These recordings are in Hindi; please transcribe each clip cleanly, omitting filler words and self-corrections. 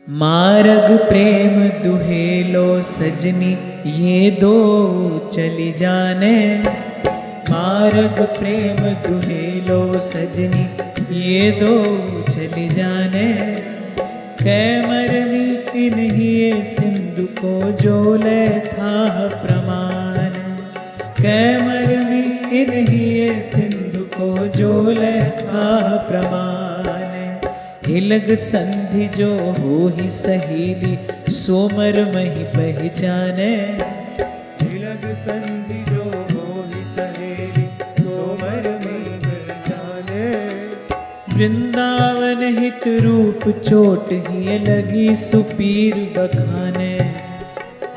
मार्ग प्रेम दुहेलो सजनी ये दो चली जाने। मार्ग प्रेम दुहेलो सजनी ये दो चली जाने। कैमरवी इन्हीं सिंधु को जोले था प्रमाण। कैमरवी इन्हीं सिंधु को जोले था प्रमाण। हिलग संधि जो हो ही सहेली सोमर मही पहचाने। हिलग संधि जो हो ही सहेली सोमर मही पहचाने। वृंदावन हित रूप चोट ही लगी सुपीर बखाने।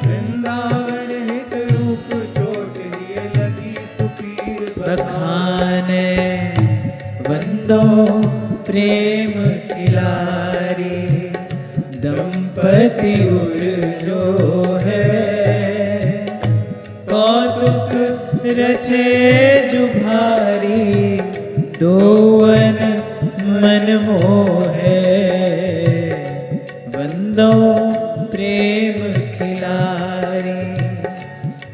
वृंदावन हित रूप चोट ही लगी सुपीर बखाने। वंदो प्रेम खिलारी दंपति उर जो है। कौतुक रचे जुभारी दोवन मन मोहे। वंदो प्रेम खिलारी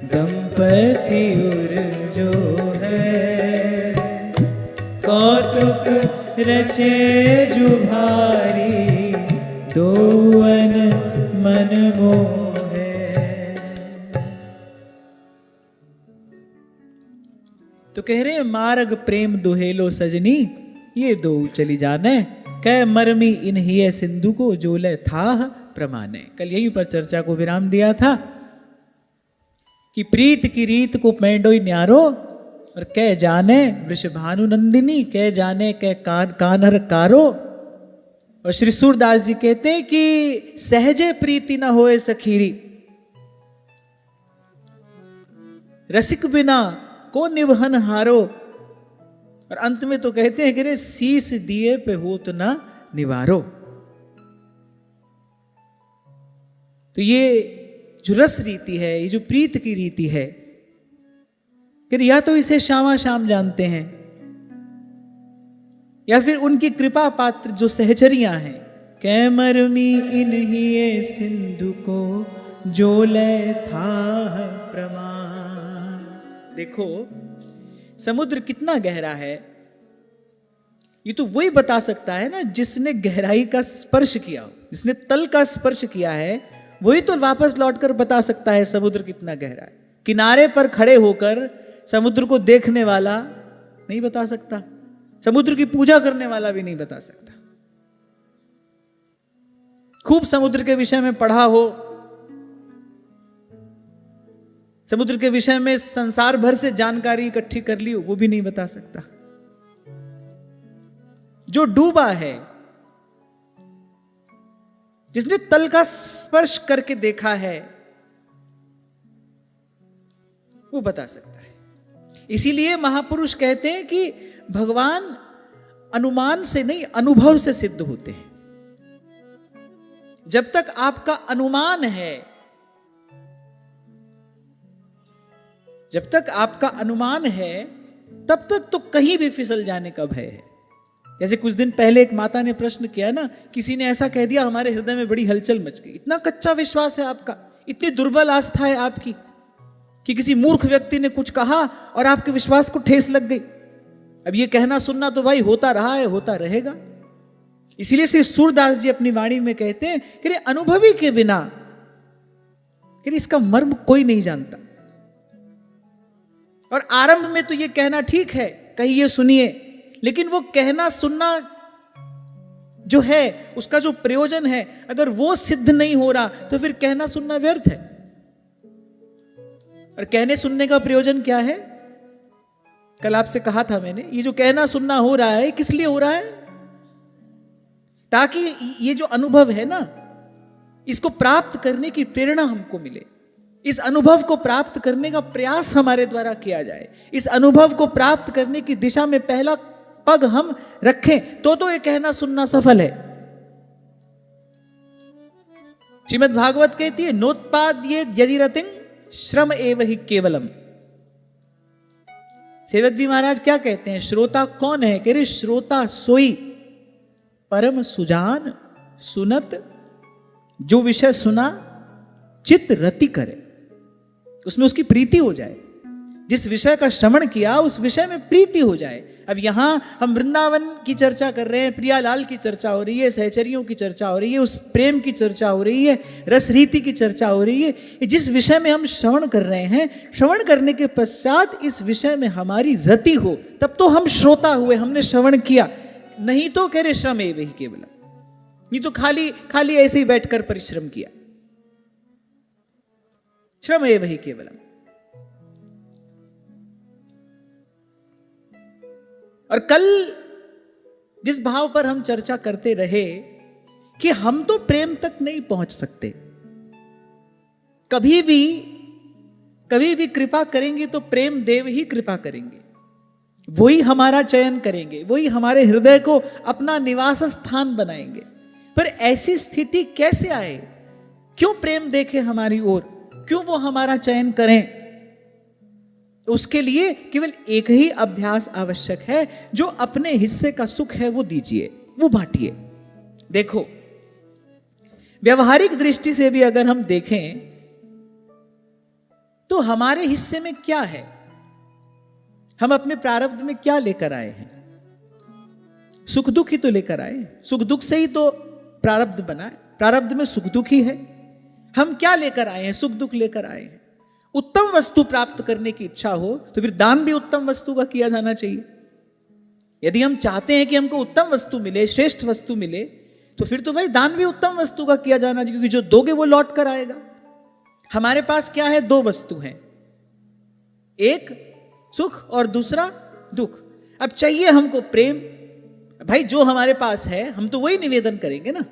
दंपति उर जो है। कौतुक रचे जुभारी दोवन मन मोहे। तो कह रहे मार्ग प्रेम दुहेलो सजनी ये दो चली जाने। कै मरमी इन्हीं सिंधु को जोले था प्रमाणे। कल यहीं पर चर्चा को विराम दिया था कि प्रीत की रीत को पैंडोई न्यारो और कह जाने वृषभानु नंदिनी। कह जाने कह कानर कारो। और श्री सूरदास जी कहते हैं कि सहजे प्रीति न होए सखीरी। रसिक बिना को निवहन हारो। और अंत में तो कहते हैं कि रे शीस दिए पे होत ना निवारो। तो ये जो रस रीति है, ये जो प्रीत की रीति है, कि या तो इसे श्यामा श्याम जानते हैं या फिर उनकी कृपा पात्र जो सहचरियां हैं। कैमरमी इन्हीं सिंधु को जोले था प्रमाण। देखो समुद्र कितना गहरा है, ये तो वही बता सकता है ना जिसने गहराई का स्पर्श किया हो। जिसने तल का स्पर्श किया है वही तो वापस लौटकर बता सकता है समुद्र कितना गहरा है। किनारे पर खड़े होकर समुद्र को देखने वाला नहीं बता सकता, समुद्र की पूजा करने वाला भी नहीं बता सकता। खूब समुद्र के विषय में पढ़ा हो, समुद्र के विषय में संसार भर से जानकारी इकट्ठी कर ली हो, वो भी नहीं बता सकता। जो डूबा है, जिसने तल का स्पर्श करके देखा है, वो बता सकता है। इसीलिए महापुरुष कहते हैं कि भगवान अनुमान से नहीं अनुभव से सिद्ध होते हैं। जब तक आपका अनुमान है, जब तक आपका अनुमान है, तब तक तो कहीं भी फिसल जाने का भय है। जैसे कुछ दिन पहले एक माता ने प्रश्न किया ना, किसी ने ऐसा कह दिया, हमारे हृदय में बड़ी हलचल मच गई। इतना कच्चा विश्वास है आपका, इतनी दुर्बल आस्था है आपकी कि किसी मूर्ख व्यक्ति ने कुछ कहा और आपके विश्वास को ठेस लग गई। अब ये कहना सुनना तो भाई होता रहा है, होता रहेगा। इसीलिए श्री सूरदास जी अपनी वाणी में कहते हैं कि अनुभवी के बिना कि इसका मर्म कोई नहीं जानता। और आरंभ में तो ये कहना ठीक है, कहिए सुनिए, लेकिन वो कहना सुनना जो है उसका जो प्रयोजन है, अगर वो सिद्ध नहीं हो रहा तो फिर कहना सुनना व्यर्थ है। और कहने सुनने का प्रयोजन क्या है? कल आपसे कहा था मैंने, ये जो कहना सुनना हो रहा है किस लिए हो रहा है? ताकि ये जो अनुभव है ना, इसको प्राप्त करने की प्रेरणा हमको मिले। इस अनुभव को प्राप्त करने का प्रयास हमारे द्वारा किया जाए। इस अनुभव को प्राप्त करने की दिशा में पहला पग हम रखें तो ये कहना सुनना सफल है। श्रीमद् भागवत कहती है, नोत्पाद्ये यदि रतिं श्रम एव हि केवलम। सेवक जी महाराज क्या कहते हैं? श्रोता कौन है? कह रहे श्रोता सोई परम सुजान सुनत जो विषय सुना चित्त रति करे, उसमें उसकी प्रीति हो जाए। जिस विषय का श्रवण किया उस विषय में प्रीति हो जाए। अब यहां हम वृंदावन की चर्चा कर रहे हैं, प्रियालाल की चर्चा हो रही है, सहचरियों की चर्चा हो रही है, उस प्रेम की चर्चा हो रही है, रस रीति की चर्चा हो रही है। जिस विषय में हम श्रवण कर रहे हैं, श्रवण करने के पश्चात इस विषय में हमारी रति हो, तब तो हम श्रोता हुए, हमने श्रवण किया। नहीं तो कह रहे श्रम एव ही केवल, नहीं तो खाली खाली ऐसे ही बैठकर परिश्रम किया। श्रम एव ही केवलम। और कल जिस भाव पर हम चर्चा करते रहे कि हम तो प्रेम तक नहीं पहुंच सकते, कभी भी कृपा करेंगे तो प्रेम देव ही कृपा करेंगे, वही हमारा चयन करेंगे, वही हमारे हृदय को अपना निवास स्थान बनाएंगे। पर ऐसी स्थिति कैसे आए? क्यों प्रेम देखे हमारी ओर? क्यों वो हमारा चयन करें? उसके लिए केवल एक ही अभ्यास आवश्यक है, जो अपने हिस्से का सुख है वो दीजिए, वो बांटिए। देखो, व्यावहारिक दृष्टि से भी अगर हम देखें तो हमारे हिस्से में क्या है, हम अपने प्रारब्ध में क्या लेकर आए हैं? सुख दुख ही तो लेकर आए। सुख दुख से ही तो प्रारब्ध बना है, प्रारब्ध में सुख दुख ही है। हम क्या लेकर आए हैं? सुख दुख लेकर आए हैं। उत्तम वस्तु प्राप्त करने की इच्छा हो तो फिर दान भी उत्तम वस्तु का किया जाना चाहिए। यदि हम चाहते हैं कि हमको उत्तम वस्तु मिले, श्रेष्ठ वस्तु मिले, तो फिर तो भाई दान भी उत्तम वस्तु का किया जाना चाहिए, क्योंकि जो दोगे वो लौट कर आएगा। हमारे पास क्या है? दो वस्तु हैं, एक सुख और दूसरा दुख। अब चाहिए हमको प्रेम, भाई जो हमारे पास है हम तो वही निवेदन करेंगे ना।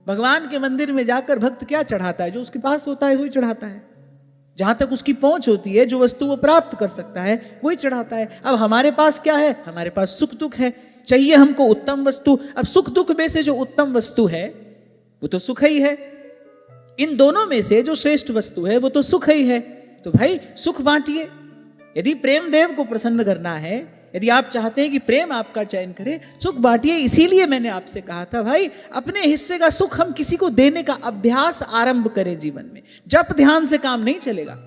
भगवान के मंदिर में जाकर भक्त क्या चढ़ाता है? जो उसके पास होता है वही चढ़ाता है, जहां तक उसकी पहुंच होती है, जो वस्तु वो प्राप्त कर सकता है वही चढ़ाता है। अब हमारे पास क्या है? हमारे पास सुख दुख है, चाहिए हमको उत्तम वस्तु। अब सुख दुख में से जो उत्तम वस्तु है वो तो सुख ही है, इन दोनों में से जो श्रेष्ठ वस्तु है वो तो सुख ही है। तो भाई सुख बांटिए। यदि प्रेम देव को प्रसन्न करना है, यदि आप चाहते हैं कि प्रेम आपका चयन करे, सुख बांटिए। इसीलिए मैंने आपसे कहा था भाई, अपने हिस्से का सुख हम किसी को देने का अभ्यास आरंभ करें जीवन में। जप ध्यान से काम नहीं चलेगा।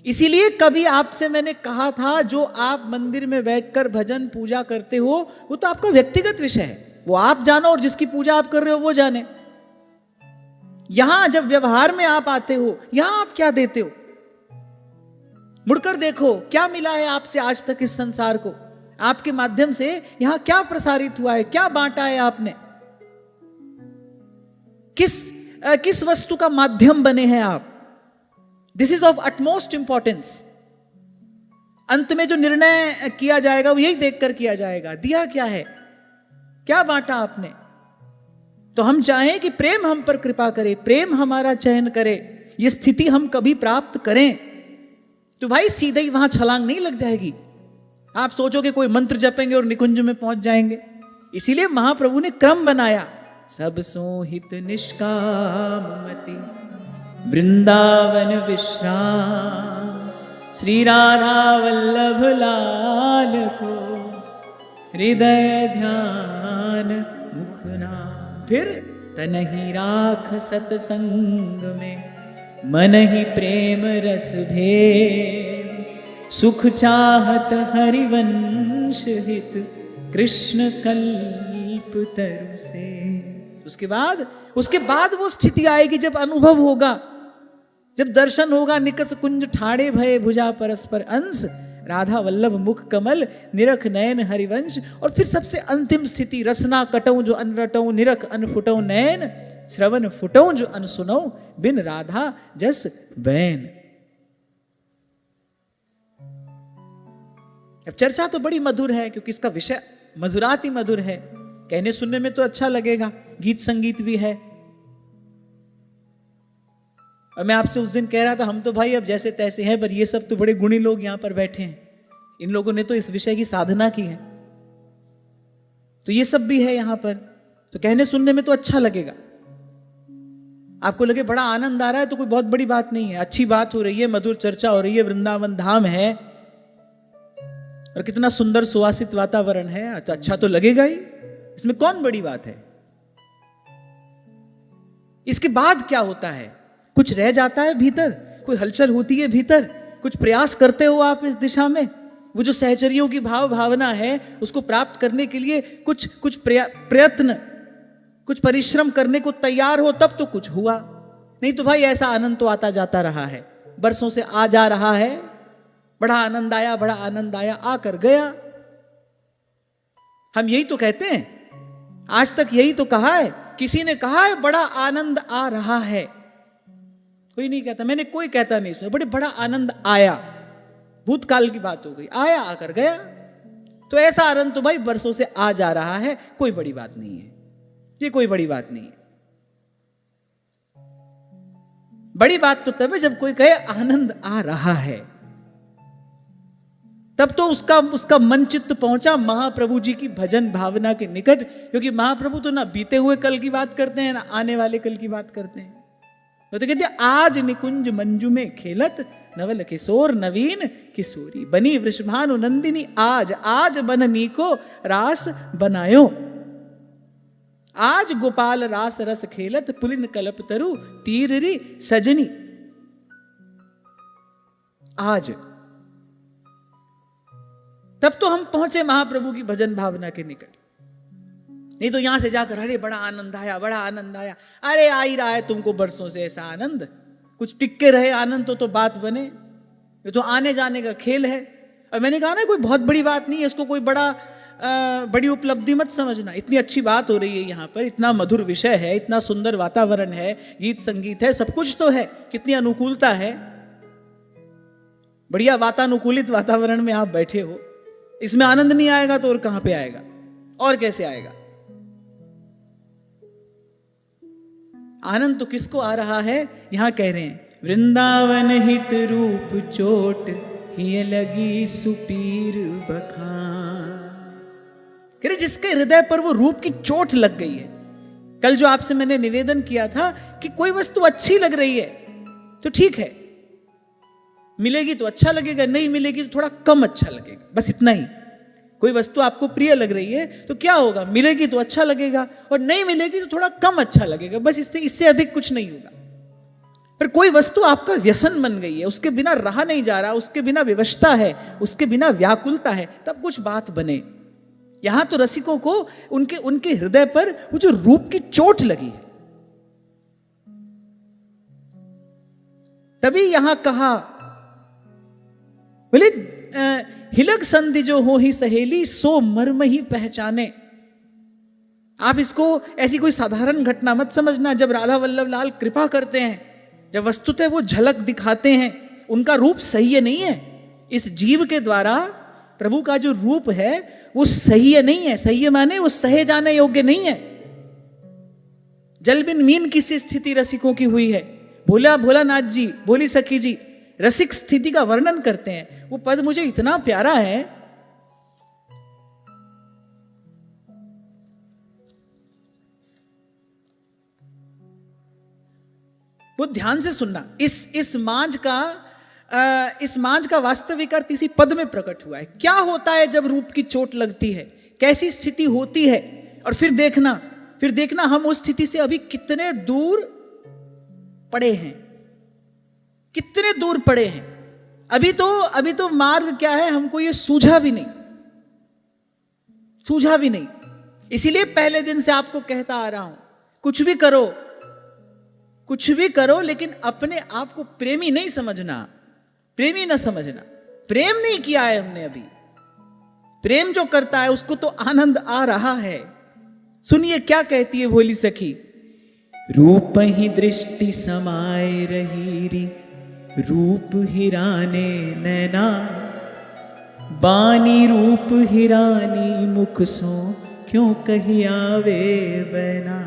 इसीलिए कभी आपसे मैंने कहा था, जो आप मंदिर में बैठकर भजन पूजा करते हो वो तो आपका व्यक्तिगत विषय है, वो आप जानो और जिसकी पूजा आप कर रहे हो वो जाने। यहां जब व्यवहार में आप आते हो, यहां आप क्या देते हो? मुड़कर देखो क्या मिला है आपसे आज तक इस संसार को, आपके माध्यम से यहां क्या प्रसारित हुआ है, क्या बांटा है आपने, किस वस्तु का माध्यम बने हैं आप। This is of utmost importance. अंत में जो निर्णय किया जाएगा वो यही देखकर किया जाएगा, दिया क्या है, क्या बांटा आपने। तो हम चाहें कि प्रेम हम पर कृपा करे, प्रेम हमारा चयन करे, ये स्थिति हम कभी प्राप्त करें, तो भाई सीधे ही वहां छलांग नहीं लग जाएगी। आप सोचोगे कोई मंत्र जपेंगे और निकुंज में पहुंच जाएंगे। इसीलिए महाप्रभु ने क्रम बनाया, सब सोहित निष्काम मति वृंदावन विश्राम, श्री राधा वल्लभ लाल को हृदय ध्यान मुखना। फिर तनहि राख सतसंग में, मन ही प्रेम रस भेद, सुख चाहत हरिवंश हित, कृष्ण कल्प तरु से। उसके बाद वो स्थिति आएगी जब अनुभव होगा, जब दर्शन होगा। निकस कुंज ठाड़े भये भुजा परस्पर अंश, राधा वल्लभ मुख कमल, निरख नयन हरिवंश। और फिर सबसे अंतिम स्थिति, रसना कटऊ जो अनरटऊ, निरख अनफुटऊ नयन, श्रवण फुटऊ जो अनसुनऊ, बिन राधा जस बैन। अब चर्चा तो बड़ी मधुर है, क्योंकि इसका विषय मधुराति मधुर है, कहने सुनने में तो अच्छा लगेगा, गीत संगीत भी है। और मैं आपसे उस दिन कह रहा था, हम तो भाई अब जैसे तैसे हैं, पर ये सब तो बड़े गुणी लोग यहां पर बैठे हैं, इन लोगों ने तो इस विषय की साधना की है, तो ये सब भी है यहां पर, तो कहने सुनने में तो अच्छा लगेगा। आपको लगे बड़ा आनंद आ रहा है तो कोई बहुत बड़ी बात नहीं है, अच्छी बात हो रही है, मधुर चर्चा हो रही है, वृंदावन धाम है और कितना सुंदर सुवासित वातावरण है, तो अच्छा तो लगेगा ही, इसमें कौन बड़ी बात है। इसके बाद क्या होता है? कुछ रह जाता है भीतर, कोई हलचल होती है भीतर, कुछ प्रयास करते हो आप इस दिशा में, वो जो सहचर्यों की भावना है उसको प्राप्त करने के लिए कुछ प्रयत्न, कुछ परिश्रम करने को तैयार हो, तब तो कुछ हुआ। नहीं तो भाई ऐसा आनंद तो आता जाता रहा है, बरसों से आ जा रहा है, बड़ा आनंद आया, बड़ा आनंद आया, आकर गया। हम यही तो कहते हैं, आज तक यही तो कहा है। किसी ने कहा है बड़ा आनंद आ रहा है? कोई नहीं कहता, मैंने कोई कहता नहीं सुना बड़ा आनंद आया। भूतकाल की बात हो गई, आया आकर गया। तो ऐसा आनंद तो भाई बरसों से आ जा रहा है, कोई बड़ी बात नहीं है, ये कोई बड़ी बात नहीं है। बड़ी बात तो तब है जब कोई कहे आनंद आ रहा है, तब तो उसका मन चित्त पहुंचा महाप्रभु जी की भजन भावना के निकट। क्योंकि महाप्रभु तो ना बीते हुए कल की बात करते हैं, ना आने वाले कल की बात करते हैं। तो कहते हैं आज निकुंज मंजू में खेलत, नवल किशोर नवीन किशोरी, बनी वृषभानु नंदिनी आज बननी को रास बनायो। आज गोपाल रास रस खेलत, पुलिन कल्प तरु तीररी सजनी। आज तब तो हम पहुंचे महाप्रभु की भजन भावना के निकट। नहीं तो यहां से जाकर अरे बड़ा आनंद आया, बड़ा आनंद आया। अरे आ ही रहा है तुमको बरसों से ऐसा आनंद, कुछ टिक के रहे आनंद तो बात बने। ये तो आने जाने का खेल है। और मैंने कहा ना कोई बहुत बड़ी बात नहीं है, इसको कोई बड़ी उपलब्धि मत समझना। इतनी अच्छी बात हो रही है यहाँ पर, इतना मधुर विषय है, इतना सुंदर वातावरण है, गीत संगीत है, सब कुछ तो है, कितनी अनुकूलता है। बढ़िया वातानुकूलित वातावरण में आप बैठे हो, इसमें आनंद नहीं आएगा तो और कहां पे आएगा, और कैसे आएगा? आनंद तो किसको आ रहा है? यहां कह रहे हैं वृंदावन हित रूप चोट ही लगी सुपीर बखान। कह रहे जिसके हृदय पर वो रूप की चोट लग गई है। कल जो आपसे मैंने निवेदन किया था कि कोई वस्तु अच्छी लग रही है तो ठीक है, मिलेगी तो अच्छा लगेगा, नहीं मिलेगी तो थोड़ा कम अच्छा लगेगा, बस इतना ही। कोई वस्तु आपको प्रिय लग रही है तो क्या होगा, मिलेगी तो अच्छा लगेगा और नहीं मिलेगी तो थोड़ा कम अच्छा लगेगा, बस इससे अधिक कुछ नहीं होगा। पर कोई वस्तु आपका व्यसन बन गई है, उसके बिना रहा नहीं जा रहा, उसके बिना विवशता है, उसके बिना व्याकुलता है, तब कुछ बात बने। यहां तो रसिकों को उनके हृदय पर वो जो रूप की चोट लगी है, तभी यहां कहा बोले हिलक संधि जो हो ही सहेली, सो मर्म ही पहचाने। आप इसको ऐसी कोई साधारण घटना मत समझना। जब राधा वल्लभ लाल कृपा करते हैं, जब वस्तुतः वो झलक दिखाते हैं, उनका रूप सह्य नहीं है। इस जीव के द्वारा प्रभु का जो रूप है वो सह्य नहीं है। सह्य माने वो सहे जाने योग्य नहीं है। जल बिन मीन की सी स्थिति रसिकों की हुई है। भोलानाथ जी, भोली सखी जी रसिक स्थिति का वर्णन करते हैं। वो पद मुझे इतना प्यारा है। वो ध्यान से सुनना। इस मांझ का वास्तविक अर्थ इसी पद में प्रकट हुआ है। क्या होता है जब रूप की चोट लगती है, कैसी स्थिति होती है, और फिर देखना हम उस स्थिति से अभी कितने दूर पड़े हैं, कितने दूर पड़े हैं। अभी तो मार्ग क्या है हमको ये सूझा भी नहीं। इसीलिए पहले दिन से आपको कहता आ रहा हूं, कुछ भी करो लेकिन अपने आप को प्रेमी नहीं समझना, प्रेमी न समझना। प्रेम नहीं किया है हमने अभी। प्रेम जो करता है उसको तो आनंद आ रहा है। सुनिए क्या कहती है भोली सखी। रूप ही दृष्टि समाये रही री, रूप हिराने नैना, बानी रूप हिरानी मुख सो, क्यों कही आवे बैना।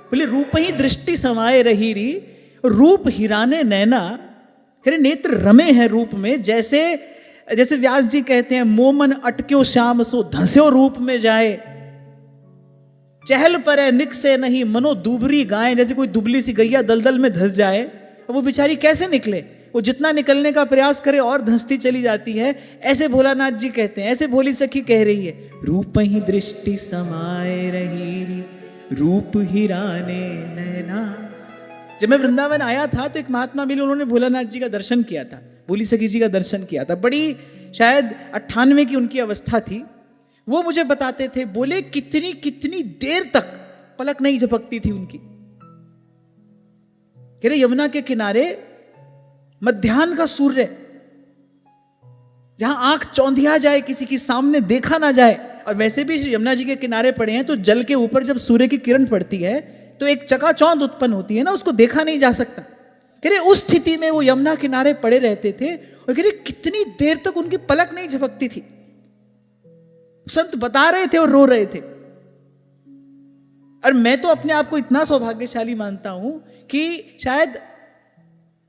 बोले रूप ही दृष्टि समाये रही री, रूप हिराने नैना। करे नेत्र रमे हैं रूप में, जैसे व्यास जी कहते हैं मोमन अटक्यो श्याम सो धस्यो रूप में जाए। चहल पर है निक से नहीं मनो दुबरी गाय। जैसे कोई दुबली सी गैया दलदल में धंस जाए, अब वो बेचारी कैसे निकले, वो जितना निकलने का प्रयास करे और धंसती चली जाती है। ऐसे भोलानाथ जी कहते हैं, ऐसे भोली सखी कह रही है, रूप ही दृष्टि समाये रही री, रूप हिराने नैना, जब मैं वृंदावन आया था तो एक महात्मा मिले, उन्होंने भोलानाथ जी का दर्शन किया था, भोली सखी जी का दर्शन किया था। बड़ी शायद 98 की उनकी अवस्था थी। वो मुझे बताते थे, बोले कितनी कितनी देर तक पलक नहीं झपकती थी उनकी। कह रहे यमुना के किनारे मध्याह्न का सूर्य, जहां आंख चौंधिया जाए, किसी की सामने देखा ना जाए, और वैसे भी श्री यमुना जी के किनारे पड़े हैं तो जल के ऊपर जब सूर्य की किरण पड़ती है तो एक चकाचौंध उत्पन्न होती है ना, उसको देखा नहीं जा सकता। कह रहे उस स्थिति में वो यमुना किनारे पड़े रहते थे और कह रहे कितनी देर तक उनकी पलक नहीं झपकती थी। संत बता रहे थे और रो रहे थे। और मैं तो अपने आप को इतना सौभाग्यशाली मानता हूं कि शायद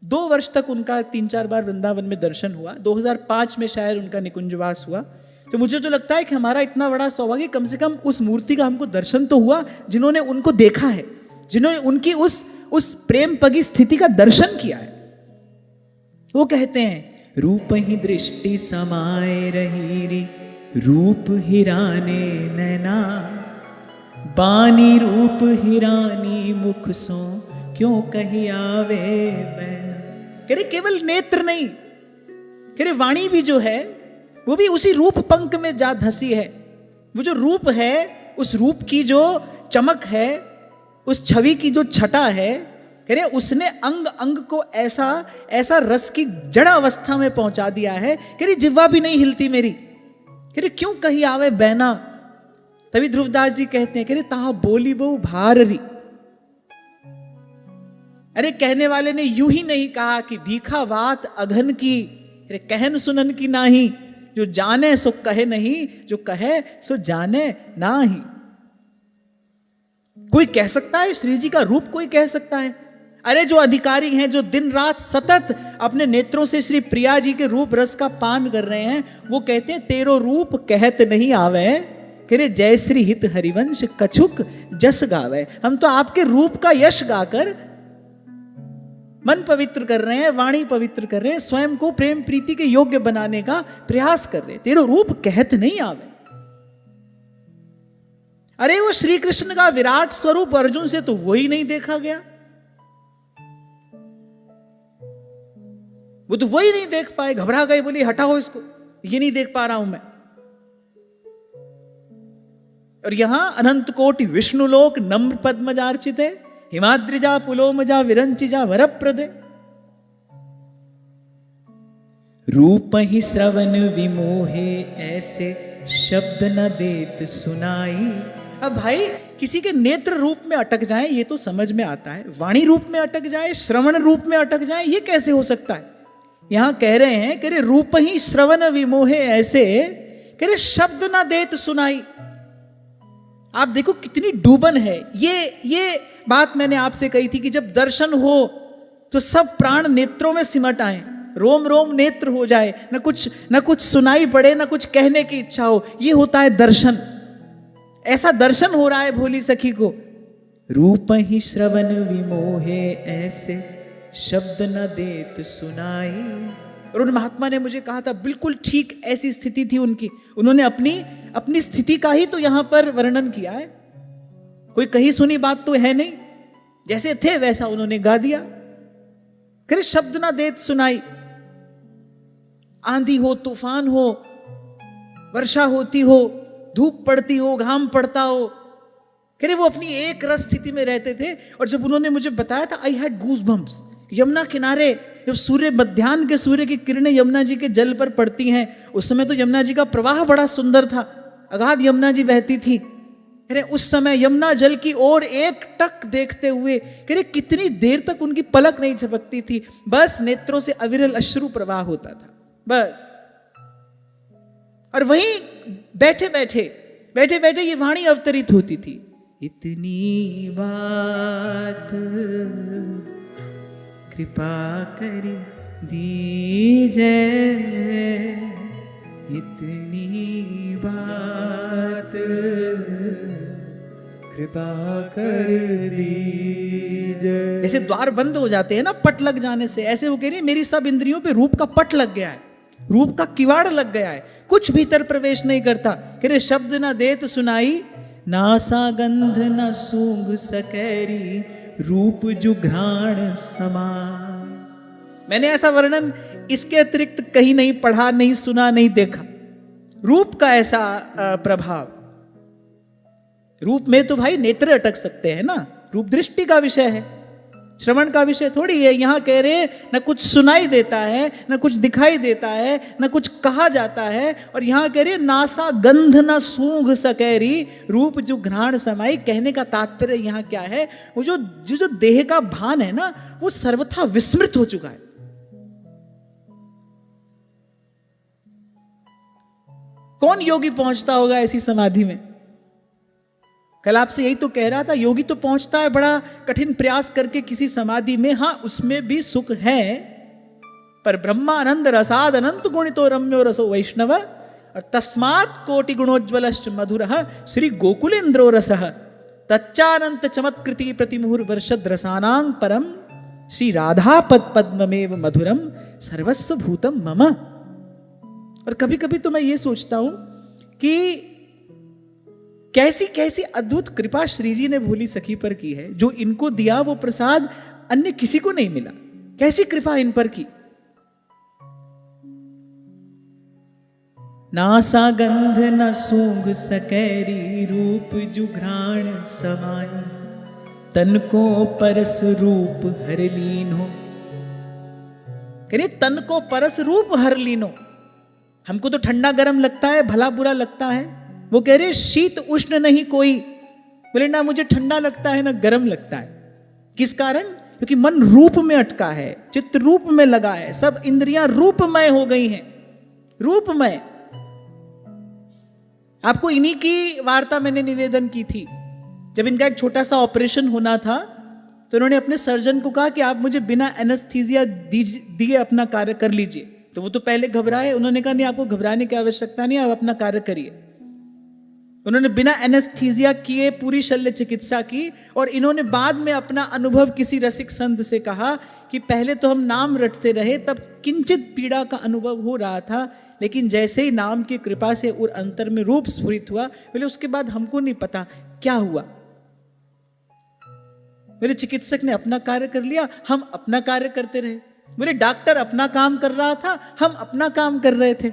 2 वर्ष तक उनका 3-4 बार वृंदावन में दर्शन हुआ। 2005 में शायद उनका निकुंजवास हुआ। तो मुझे तो लगता है कि हमारा इतना बड़ा सौभाग्य, कम से कम उस मूर्ति का हमको दर्शन तो हुआ, जिन्होंने उनको देखा है, जिन्होंने उनकी उस प्रेम पगी स्थिति का दर्शन किया है। वो कहते हैं, रूप ही दृष्टि समाये रही री, रूप हिराने नैना, बानी रूप हिरानी मुख सो, क्यों कही आवे बैना। कह रहे केवल नेत्र नहीं, कह रहे वाणी भी जो है वो भी उसी रूप पंख में जा धसी है। वो जो रूप है, उस रूप की जो चमक है, उस छवि की जो छटा है, कह रहे उसने अंग अंग को ऐसा ऐसा रस की जड़ अवस्था में पहुंचा दिया है। कह रहे जिह्वा भी नहीं हिलती मेरी। कह रहे क्यों कही आवे बैना। तभी ध्रुवदास जी कहते हैं, कह रहे ताहा बोली बहु भार री। अरे कहने वाले ने यूं ही नहीं कहा कि भीखा बात अघन की, अरे कहन सुनन की नाही, जो जाने सो कहे नहीं, जो कहे सो जाने नाही। कोई कह सकता है श्री जी का रूप, कोई कह सकता है। अरे जो अधिकारी हैं, जो दिन रात सतत अपने नेत्रों से श्री प्रिया जी के रूप रस का पान कर रहे हैं, वो कहते हैं तेरो रूप कहत नहीं आवे, कह रहे जय श्री हित हरिवंश कछुक जस गावे। हम तो आपके रूप का यश गाकर मन पवित्र कर रहे हैं, वाणी पवित्र कर रहे हैं, स्वयं को प्रेम प्रीति के योग्य बनाने का प्रयास कर रहे हैं। तेरो रूप कहत नहीं आवे। अरे वो श्री कृष्ण का विराट स्वरूप अर्जुन से तो वो ही नहीं देखा गया, वो तो वही नहीं देख पाए, घबरा गए, बोले हटाओ इसको, ये नहीं देख पा रहा हूं मैं। और यहां अनंत कोटि विष्णु लोक नम्र पद्मजार्चित है, हिमाद्रिजा पुलोमजा विरंचिजा वरप्रदे। रूप ही श्रवण विमोहे, ऐसे शब्द न देत सुनाई। अब भाई किसी के नेत्र रूप में अटक जाए ये तो समझ में आता है, वाणी रूप में अटक जाए, श्रवण रूप में अटक जाए, ये कैसे हो सकता है। यहां कह रहे हैं, कह रहे रूप ही श्रवण विमोहे ऐसे, कह रहे शब्द ना देत सुनाई। आप देखो कितनी डूबन है। ये बात मैंने आपसे कही थी कि जब दर्शन हो तो सब प्राण नेत्रों में सिमट आए, रोम रोम नेत्र हो जाए, न कुछ सुनाई पड़े, न कुछ कहने की इच्छा हो। ये होता है दर्शन। ऐसा दर्शन हो रहा है भोली सखी को। रूप ही श्रवण विमोहे, ऐसे शब्द न देत सुनाई। और उन महात्मा ने मुझे कहा था, बिल्कुल ठीक ऐसी स्थिति थी उनकी। उन्होंने अपनी स्थिति का ही तो यहां पर वर्णन किया है। कोई कही सुनी बात तो है नहीं, जैसे थे वैसा उन्होंने गा दिया। करे शब्द ना देत सुनाई। आंधी हो, तूफान हो, वर्षा होती हो, धूप पड़ती हो, घाम पड़ता हो, करे वो अपनी एक रस स्थिति में रहते थे। और जब उन्होंने मुझे बताया था, I had goose bumps. Yamuna किनारे जब सूर्य, मध्याह्न के सूर्य की किरणें यमुना जी के जल पर पड़ती हैं, उस समय तो यमुना जी का प्रवाह बड़ा सुंदर था, अगाध यमुना जी बहती थी। कह उस समय यमुना जल की ओर एक टक देखते हुए कह कितनी देर तक उनकी पलक नहीं झपकती थी, बस नेत्रों से अविरल अश्रु प्रवाह होता था, बस। और वहीं बैठे बैठे ये वाणी अवतरित होती थी। इतनी बात कृपा करी दीजे, इतनी बात कृपा कर दीजे। जैसे द्वार बंद हो जाते हैं ना पट लग जाने से, ऐसे वो कह रही है मेरी सब इंद्रियों पे रूप का पट लग गया है, रूप का किवाड़ लग गया है, कुछ भीतर प्रवेश नहीं करता। कह रहे शब्द ना देत सुनाई, नासा गंध न सूंघ सकैरी, रूप जुघ्राण समान। मैंने ऐसा वर्णन इसके अतिरिक्त कहीं नहीं पढ़ा, नहीं सुना, नहीं देखा। रूप का ऐसा प्रभाव। रूप में तो भाई नेत्र अटक सकते हैं ना, रूप दृष्टि का विषय है, श्रवण का विषय थोड़ी है। यहां कह रहे हैं न कुछ सुनाई देता है, न कुछ दिखाई देता है, न कुछ कहा जाता है। और यहां कह रहे हैं नासा गंध न सूंघ सकैरी रूप जो घ्राण समाई। कहने का तात्पर्य यहां क्या है, वो जो देह का भान है ना, वो सर्वथा विस्मृत हो चुका है। कौन योगी पहुंचता होगा ऐसी समाधि में? कल आपसे यही तो कह रहा था, योगी तो पहुंचता है बड़ा कठिन प्रयास करके किसी समाधि में। हां, उसमें भी सुख है, पर ब्रह्मानंद रसाद अनंत गुणितो रम्यो रसो वैष्णव और तस्मात् कोटि गुणोज्वलश्च मधुरः श्री गोकुलेन्द्रो रसः तच्चानंत चमत्कृति प्रतिमुहुर वर्षद रसानां परम श्री राधा पद पद्ममेव मधुरम सर्वस्व भूतम मम। और कभी कभी तो मैं ये सोचता हूं कि कैसी कैसी अद्भुत कृपा श्री जी ने भोली सखी पर की है। जो इनको दिया वो प्रसाद अन्य किसी को नहीं मिला। कैसी कृपा इन पर की। नासा गंध न सूंघ सकैरी रूप जुघ्राण समाई तन को परस रूप हर लीनो। तन को परस रूप हर लीनो। हमको तो ठंडा गर्म लगता है, भला बुरा लगता है। वो कह रहे शीत उष्ण नहीं कोई। बोले ना मुझे ठंडा लगता है ना गर्म लगता है। किस कारण? क्योंकि मन रूप में अटका है, चित्त रूप में लगा है, सब इंद्रियां रूपमय हो गई हैं, रूपमय। आपको इन्हीं की वार्ता मैंने निवेदन की थी। जब इनका एक छोटा सा ऑपरेशन होना था तो उन्होंने अपने सर्जन को कहा कि आप मुझे बिना एनेस्थीसिया दिए अपना कार्य कर लीजिए। तो वो तो पहले घबराए। उन्होंने कहा नहीं, आपको घबराने की आवश्यकता नहीं, आप अपना कार्य करिए। उन्होंने बिना एनेस्थीसिया किए पूरी शल्य चिकित्सा की। और इन्होंने बाद में अपना अनुभव किसी रसिक संत से कहा कि पहले तो हम नाम रटते रहे, तब किंचित पीड़ा का अनुभव हो रहा था, लेकिन जैसे ही नाम की कृपा से और अंतर में रूप स्फुरित हुआ, बोले उसके बाद हमको नहीं पता क्या हुआ। मेरे चिकित्सक ने अपना कार्य कर लिया, हम अपना कार्य करते रहे। मेरे डॉक्टर अपना काम कर रहा था, हम अपना काम कर रहे थे।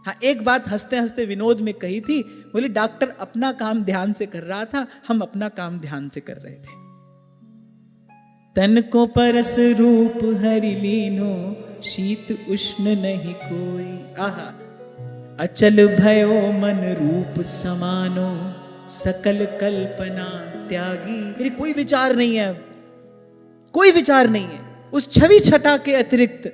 हाँ, एक बात हंसते हंसते विनोद में कही थी, बोले डॉक्टर अपना काम ध्यान से कर रहा था, हम अपना काम ध्यान से कर रहे थे। तन को परस रूप हरि लीनो शीत उष्ण नहीं कोई। आहा, अचल भयो मन रूप समानो सकल कल्पना त्यागी। मेरी कोई विचार नहीं है, कोई विचार नहीं है उस छवि छटा के अतिरिक्त।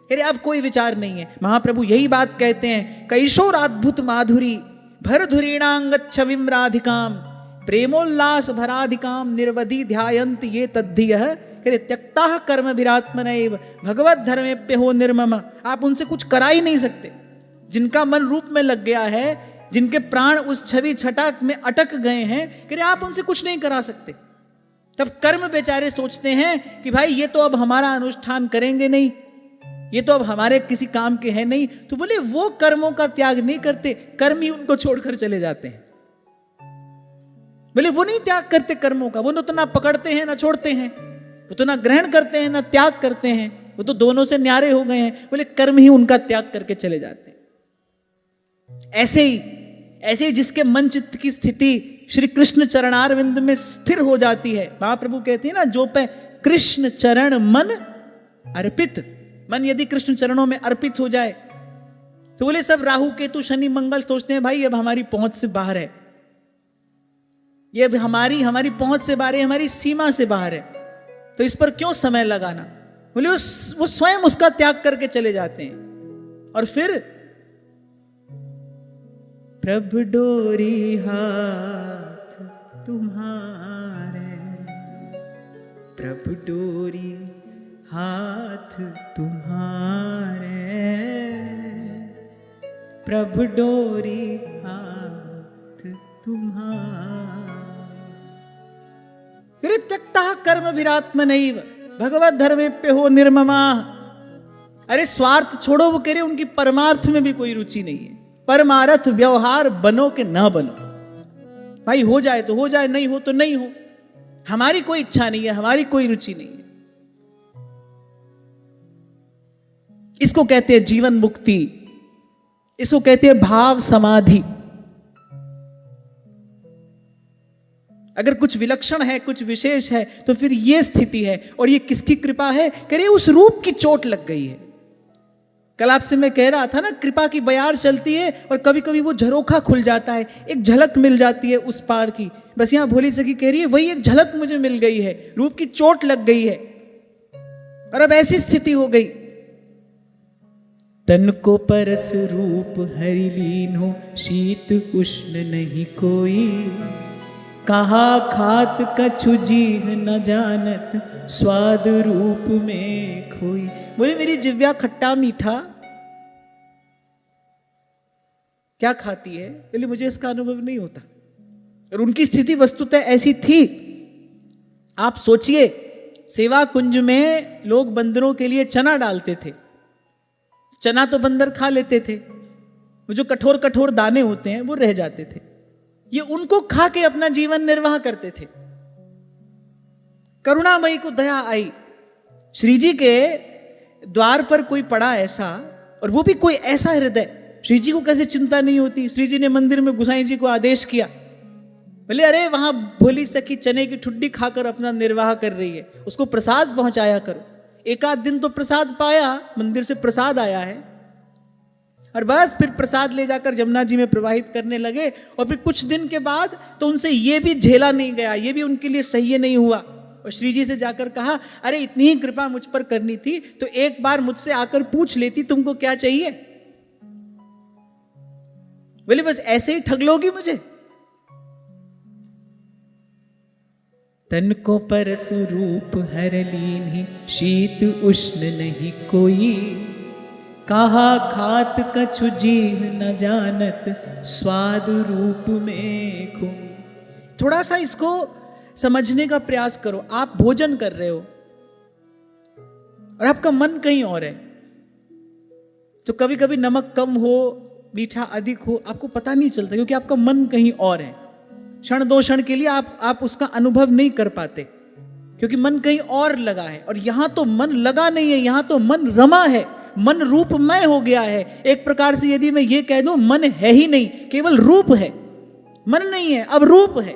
अरे अब कोई विचार नहीं है। महाप्रभु यही बात कहते हैं, कैशोर अद्भुत माधुरी भर धुरीणांग छविम राधिकाम प्रेमोल्लास भराधिकाम निर्वधि ध्यायंत ये तद्धियः। कहते त्यक्ता कर्म विरात्मनैव भगवत धर्मेप्य हो निर्मम। आप उनसे कुछ करा ही नहीं सकते। जिनका मन रूप में लग गया है, जिनके प्राण उस छवि छटा में अटक गए हैं, कहते आप उनसे कुछ नहीं करा सकते। तब कर्म बेचारे सोचते हैं कि भाई ये तो अब हमारा अनुष्ठान करेंगे नहीं, ये तो अब हमारे किसी काम के हैं नहीं। तो बोले वो कर्मों का त्याग नहीं करते, कर्म ही उनको छोड़कर चले जाते हैं। बोले वो नहीं त्याग करते कर्मों का, वो तो ना पकड़ते हैं ना छोड़ते हैं, वो तो ना ग्रहण करते हैं ना त्याग करते हैं, वो तो दोनों से न्यारे हो गए हैं। बोले कर्म ही उनका त्याग करके चले जाते हैं। ऐसे ही जिसके मन चित्त की स्थिति श्री कृष्ण चरणारविंद में स्थिर हो जाती है। महाप्रभु कहते हैं ना, जो पे कृष्ण चरण मन अर्पित। मन यदि कृष्ण चरणों में अर्पित हो जाए तो बोले सब राहु केतु शनि मंगल सोचते हैं भाई अब हमारी पहुंच से बाहर है, ये अब हमारी पहुंच से बाहर है, हमारी सीमा से बाहर है, तो इस पर क्यों समय लगाना। बोले वो स्वयं उसका त्याग करके चले जाते हैं। और फिर प्रभु डोरी हाथ तुम्हारे, प्रभु डोरी हाथ तुम्हारे, प्रभु डोरी हाथ तुम्हारे। फिर त्यक्ता कर्म विरात्मनैव भगवत धर्मेप्य हो निर्ममा। अरे स्वार्थ छोड़ो, वो कह रहे उनकी परमार्थ में भी कोई रुचि नहीं है। परमार्थ व्यवहार बनो के ना बनो, भाई हो जाए तो हो जाए, नहीं हो तो नहीं हो। हमारी कोई इच्छा नहीं है, हमारी कोई रुचि नहीं है। इसको कहते हैं जीवन मुक्ति, इसको कहते हैं भाव समाधि। अगर कुछ विलक्षण है, कुछ विशेष है, तो फिर यह स्थिति है। और ये किसकी कृपा है? कह रहे उस रूप की चोट लग गई है। कल आपसे मैं कह रहा था ना, कृपा की बयार चलती है और कभी कभी वो झरोखा खुल जाता है, एक झलक मिल जाती है उस पार की। बस यहां भोली सखी कह रही है वही एक झलक मुझे मिल गई है, रूप की चोट लग गई है और अब ऐसी स्थिति हो गई। तन को परस रूप हरि लीनो, शीत उष्ण नहीं कोई, कहा खात कछु जीह न जानत, स्वाद रूप में खोई। बोले मेरी जिव्या खट्टा मीठा क्या खाती है? बोले मुझे इसका अनुभव नहीं होता। और उनकी स्थिति वस्तुतः ऐसी थी। आप सोचिए, सेवा कुंज में लोग बंदरों के लिए चना डालते थे, चना तो बंदर खा लेते थे, वो जो कठोर कठोर दाने होते हैं वो रह जाते थे, ये उनको खा के अपना जीवन निर्वाह करते थे। करुणामयी को दया आई, श्री जी के द्वार पर कोई पड़ा ऐसा, और वो भी कोई ऐसा हृदय। श्री जी को कैसे चिंता नहीं होती? श्री जी ने मंदिर में गुसाई जी को आदेश किया, बोले अरे वहां भोली सखी चने की ठुड्डी खाकर अपना निर्वाह कर रही है, उसको प्रसाद पहुंचाया करो। एक आध दिन तो प्रसाद पाया, मंदिर से प्रसाद आया है, और बस फिर प्रसाद ले जाकर जमुना जी में प्रवाहित करने लगे। और फिर कुछ दिन के बाद तो उनसे ये भी झेला नहीं गया, ये भी उनके लिए सह्य नहीं हुआ। और श्री जी से जाकर कहा, अरे इतनी ही कृपा मुझ पर करनी थी तो एक बार मुझसे आकर पूछ लेती तुमको क्या चाहिए। बोले बस ऐसे ही ठग लोगी मुझे? तन को परस रूप हर लीन्ही, शीत उष्ण नहीं कोई, कहा खात कछु जीव न जानत, स्वाद रूप में खोई। थोड़ा सा इसको समझने का प्रयास करो। आप भोजन कर रहे हो और आपका मन कहीं और है, तो कभी कभी नमक कम हो, मीठा अधिक हो, आपको पता नहीं चलता, क्योंकि आपका मन कहीं और है। क्षण दो क्षण के लिए आप उसका अनुभव नहीं कर पाते, क्योंकि मन कहीं और लगा है। और यहां तो मन लगा नहीं है, यहां तो मन रमा है, मन रूपमय हो गया है। एक प्रकार से यदि मैं ये कह दूं, मन है ही नहीं, केवल रूप है, मन नहीं है, अब रूप है।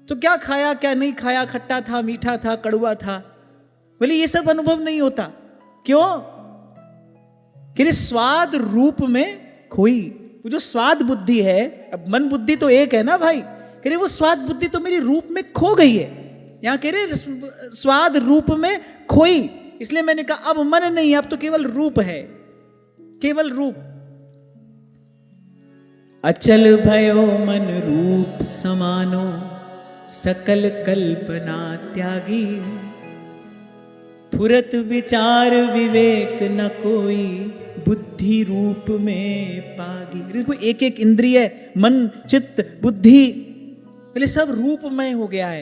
तो क्या खाया क्या नहीं खाया, खट्टा था, मीठा था, कड़वा था, बोले ये सब अनुभव नहीं होता। क्यों? कि स्वाद रूप में खोई। वो जो स्वाद बुद्धि है, अब मन बुद्धि तो एक है ना भाई, कह रहे वो स्वाद बुद्धि तो मेरी रूप में खो गई है। यहां कह रहे स्वाद रूप में खोई, इसलिए मैंने कहा अब मन नहीं, अब तो केवल रूप है, केवल रूप। अचल भयो मन रूप समानो, सकल कल्पना त्यागी, फुरत विचार विवेक न कोई, बुद्धि रूप में पागी। देखो एक एक इंद्रिय, मन चित्त बुद्धि, पहले सब रूपमय हो गया है।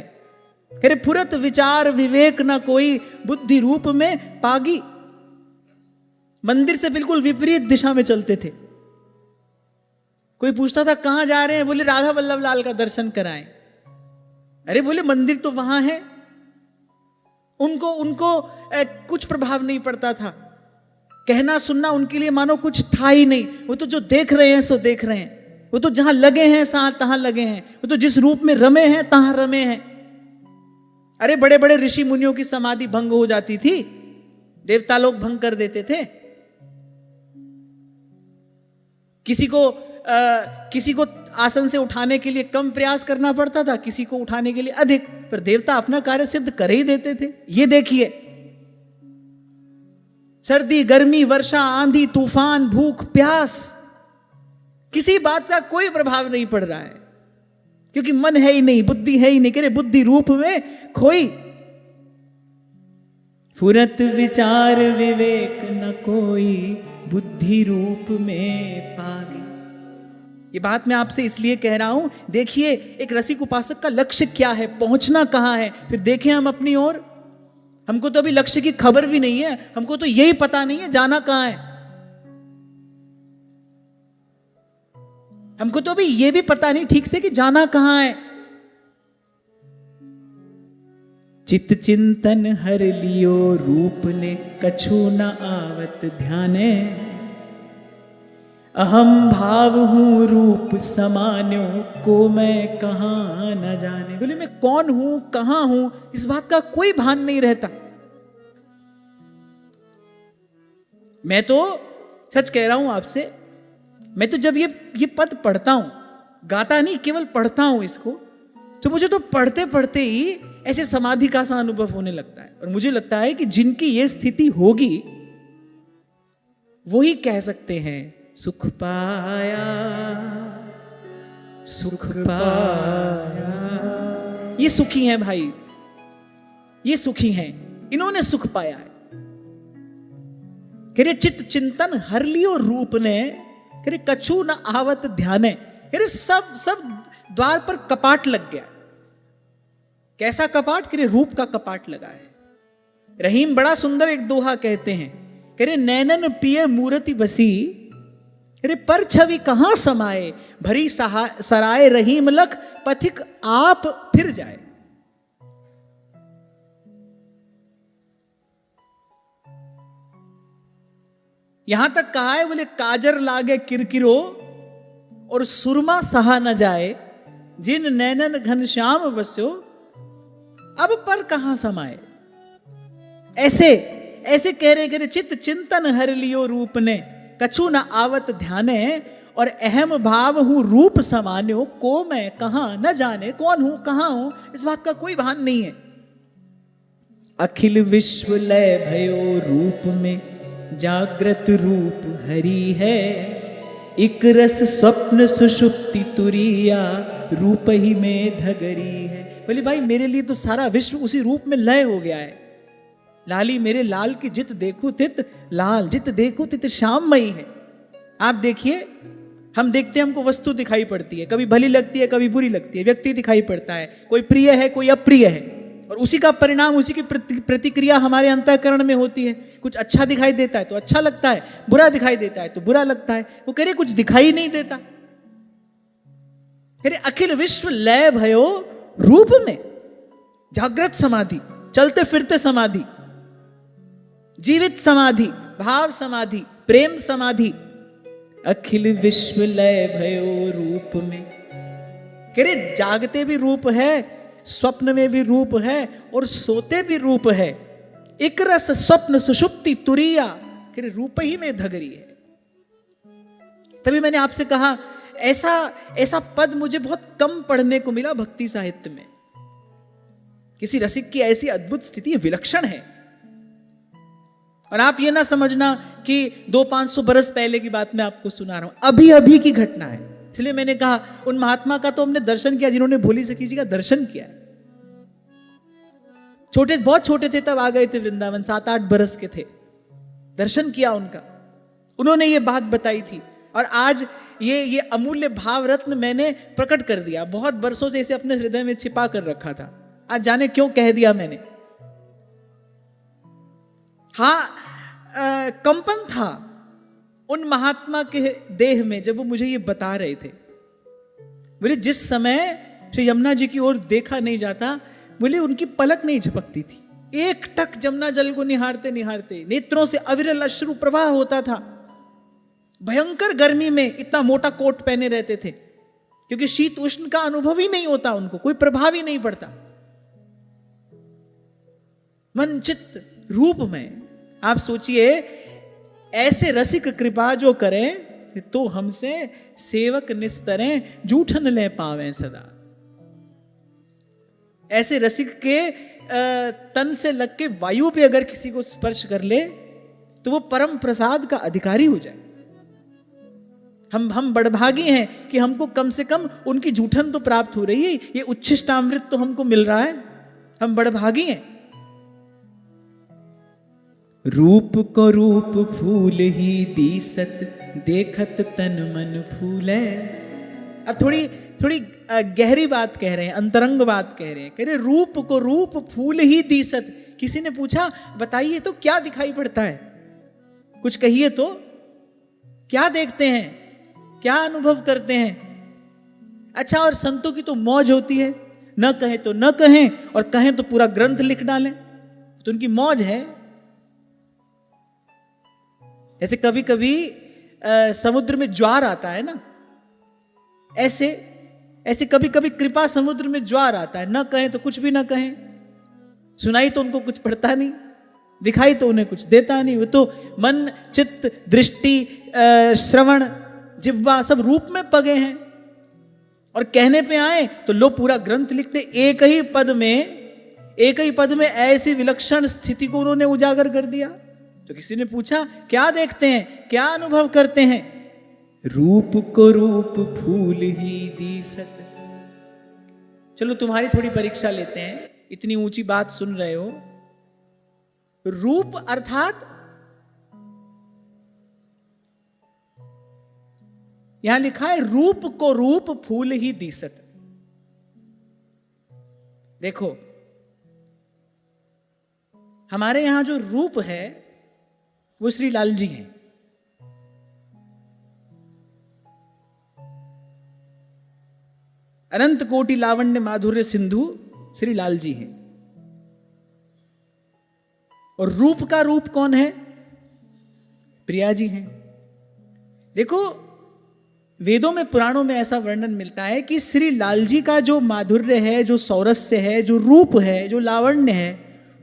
कह रहे फुरत विचार विवेक न कोई, बुद्धि रूप में पागी। मंदिर से बिल्कुल विपरीत दिशा में चलते थे। कोई पूछता था कहां जा रहे हैं, बोले राधा वल्लभ लाल का दर्शन कराएं। अरे बोले मंदिर तो वहां है। उनको कुछ प्रभाव नहीं पड़ता था, कहना सुनना उनके लिए मानो कुछ था ही नहीं। वो तो जो देख रहे हैं सो देख रहे हैं, वो तो जहां लगे हैं तहां लगे हैं, वो तो जिस रूप में रमे हैं तहां रमे हैं। अरे बड़े बड़े ऋषि मुनियों की समाधि भंग हो जाती थी, देवता लोग भंग कर देते थे। किसी को आसन से उठाने के लिए कम प्रयास करना पड़ता था, किसी को उठाने के लिए अधिक, पर देवता अपना कार्य सिद्ध कर ही देते थे। ये देखिए, सर्दी गर्मी वर्षा आंधी तूफान भूख प्यास, किसी बात का कोई प्रभाव नहीं पड़ रहा है, क्योंकि मन है ही नहीं, बुद्धि है ही नहीं। कह रहे बुद्धि रूप में खोई, फुरत विचार विवेक न कोई, बुद्धि रूप में पागी। ये बात मैं आपसे इसलिए कह रहा हूं, देखिए एक रसिक उपासक का लक्ष्य क्या है, पहुंचना कहां है, फिर देखें हम अपनी ओर। हमको तो अभी लक्ष्य की खबर भी नहीं है, हमको तो यही पता नहीं है जाना कहां है। हमको तो अभी ये भी पता नहीं ठीक से कि जाना कहां है। चित चिंतन हर लियो रूप ने, कछु न आवत ध्याने। अहम भाव हूं रूप समान्यो, को मैं कहां न जाने। बोले मैं कौन हूं, कहां हूं, इस बात का कोई भान नहीं रहता। मैं तो सच कह रहा हूं आपसे, मैं तो जब ये पद पढ़ता हूं, गाता नहीं, केवल पढ़ता हूं इसको, तो मुझे तो पढ़ते पढ़ते ही ऐसे समाधि का सा अनुभव होने लगता है। और मुझे लगता है कि जिनकी ये स्थिति होगी वो ही कह सकते हैं सुख पाया, सुख पाया। ये सुखी हैं भाई, ये सुखी हैं, इन्होंने सुख पाया है। कह रहे चित्त चिंतन हर लियो रूप ने, कह रहे कछु न आवत ध्याने। कह रहे सब द्वार पर कपाट लग गया। कैसा कपाट? कह रहे रूप का कपाट लगा है। रहीम बड़ा सुंदर एक दोहा कहते हैं, कह रहे नैनन पिए मूर्ति बसी, कह रहे पर छवि कहां समाए, भरी सराय रहीम लख, पथिक आप फिर जाए। यहां तक कहा है, बोले काजर लागे किरकिरो और सुरमा सहा न जाए, जिन नैनन घनश्याम बस्यो, अब पर कहां समाए। ऐसे कह रहे चित्त चिंतन हर लियो रूप ने, कछु न आवत ध्याने। और अहम भाव हूं रूप समान्यो, को मैं कहां न जाने। कौन हूं, कहां हूं, इस बात का कोई भान नहीं है। अखिल विश्व लय भयो रूप में, जागृत रूप हरि है। इक रस स्वप्न सुषुप्ति तुरिया, रूप ही में धगरी है। बोले भाई मेरे लिए तो सारा विश्व उसी रूप में लय हो गया है। लाली मेरे लाल की जित देखूं तित लाल, जित देखूं तित श्याममयी है। आप देखिए, हम देखते हैं, हमको वस्तु दिखाई पड़ती है, कभी भली लगती है, कभी बुरी लगती है। व्यक्ति दिखाई पड़ता है, कोई प्रिय है, कोई अप्रिय है, और उसी का परिणाम, उसी की प्रतिक्रिया हमारे अंतःकरण में होती है। कुछ अच्छा दिखाई देता है तो अच्छा लगता है, बुरा दिखाई देता है तो बुरा लगता है। वो कह रहे कुछ दिखाई नहीं देता। कह रहे अखिल विश्व लय भयो रूप में, जागृत समाधि, चलते फिरते समाधि, जीवित समाधि, भाव समाधि, प्रेम समाधि। अखिल विश्व लय भयो रूप में। कह रहे जागते भी रूप है, स्वप्न में भी रूप है, और सोते भी रूप है। एक रस स्वप्न सुषुप्ति तुरिया, कह रहे रूप ही में धगरी है। तभी मैंने आपसे कहा, ऐसा पद मुझे बहुत कम पढ़ने को मिला भक्ति साहित्य में। किसी रसिक की ऐसी अद्भुत स्थिति विलक्षण है। और आप ये ना समझना कि 200-500 बरस पहले की बात मैं आपको सुना रहा हूं, अभी अभी की घटना है। इसलिए मैंने कहा उन महात्मा का तो हमने दर्शन किया जिन्होंने भोली सखी जी का दर्शन किया। बहुत छोटे थे तब आ गए थे वृंदावन, 7-8 बरस के थे, दर्शन किया उनका। उन्होंने ये बात बताई थी, और आज ये अमूल्य भाव रत्न मैंने प्रकट कर दिया। बहुत बरसों से इसे अपने हृदय में छिपा कर रखा था, आज जाने क्यों कह दिया मैंने। हाँ, कंपन था उन महात्मा के देह में जब वो मुझे ये बता रहे थे। बोले जिस समय श्री यमुना जी की ओर देखा नहीं जाता, बोले उनकी पलक नहीं झपकती थी। एक टक जमुना जल को निहारते निहारते नेत्रों से अविरल अश्रु प्रवाह होता था। भयंकर गर्मी में इतना मोटा कोट पहने रहते थे, क्योंकि शीत उष्ण का अनुभव ही नहीं होता उनको, कोई प्रभाव ही नहीं पड़ता। मन चित्त रूप में आप सोचिए, ऐसे रसिक कृपा जो करें तो हमसे सेवक निस्तरें, जूठन ले पावें सदा। ऐसे रसिक के तन से लग के वायु पे अगर किसी को स्पर्श कर ले तो वो परम प्रसाद का अधिकारी हो जाए। हम बड़भागी हैं कि हमको कम से कम उनकी जूठन तो प्राप्त हो रही है, ये उच्छिष्टामृत तो हमको मिल रहा है। हम बड़भागी हैं। रूप को रूप फूल ही दीसत, देखत तन मन फूले। अब थोड़ी गहरी बात कह रहे हैं, अंतरंग बात कह रहे हैं। कह रहे रूप को रूप फूल ही दीसत। किसी ने पूछा बताइए तो क्या दिखाई पड़ता है, कुछ कहिए तो, क्या देखते हैं, क्या अनुभव करते हैं। अच्छा, और संतों की तो मौज होती है, न कहें तो न कहें, और कहें तो पूरा ग्रंथ लिख डालें, तो उनकी मौज है। ऐसे कभी कभी समुद्र में ज्वार आता है ना, ऐसे ऐसे कभी कभी कृपा समुद्र में ज्वार आता है, न कहें तो कुछ भी न कहें, सुनाई तो उनको कुछ पड़ता नहीं, दिखाई तो उन्हें कुछ देता नहीं, वो तो मन चित्त दृष्टि श्रवण जिह्वा सब रूप में पगे हैं, और कहने पे आए तो लो पूरा ग्रंथ लिखते। एक ही पद में ऐसी विलक्षण स्थिति को उन्होंने उजागर कर दिया। तो किसी ने पूछा क्या देखते हैं, क्या अनुभव करते हैं? रूप को रूप फूल ही दीसत। चलो तुम्हारी थोड़ी परीक्षा लेते हैं, इतनी ऊंची बात सुन रहे हो। रूप अर्थात यहां लिखा है रूप को रूप फूल ही दीसत। देखो हमारे यहां जो रूप है वो श्री लाल जी हैं। अनंत कोटि लावण्य माधुर्य सिंधु श्री लाल जी हैं। और रूप का रूप कौन है? प्रिया जी हैं। देखो वेदों में पुराणों में ऐसा वर्णन मिलता है कि श्री लाल जी का जो माधुर्य है, जो सौरस्य है, जो रूप है, जो लावण्य है,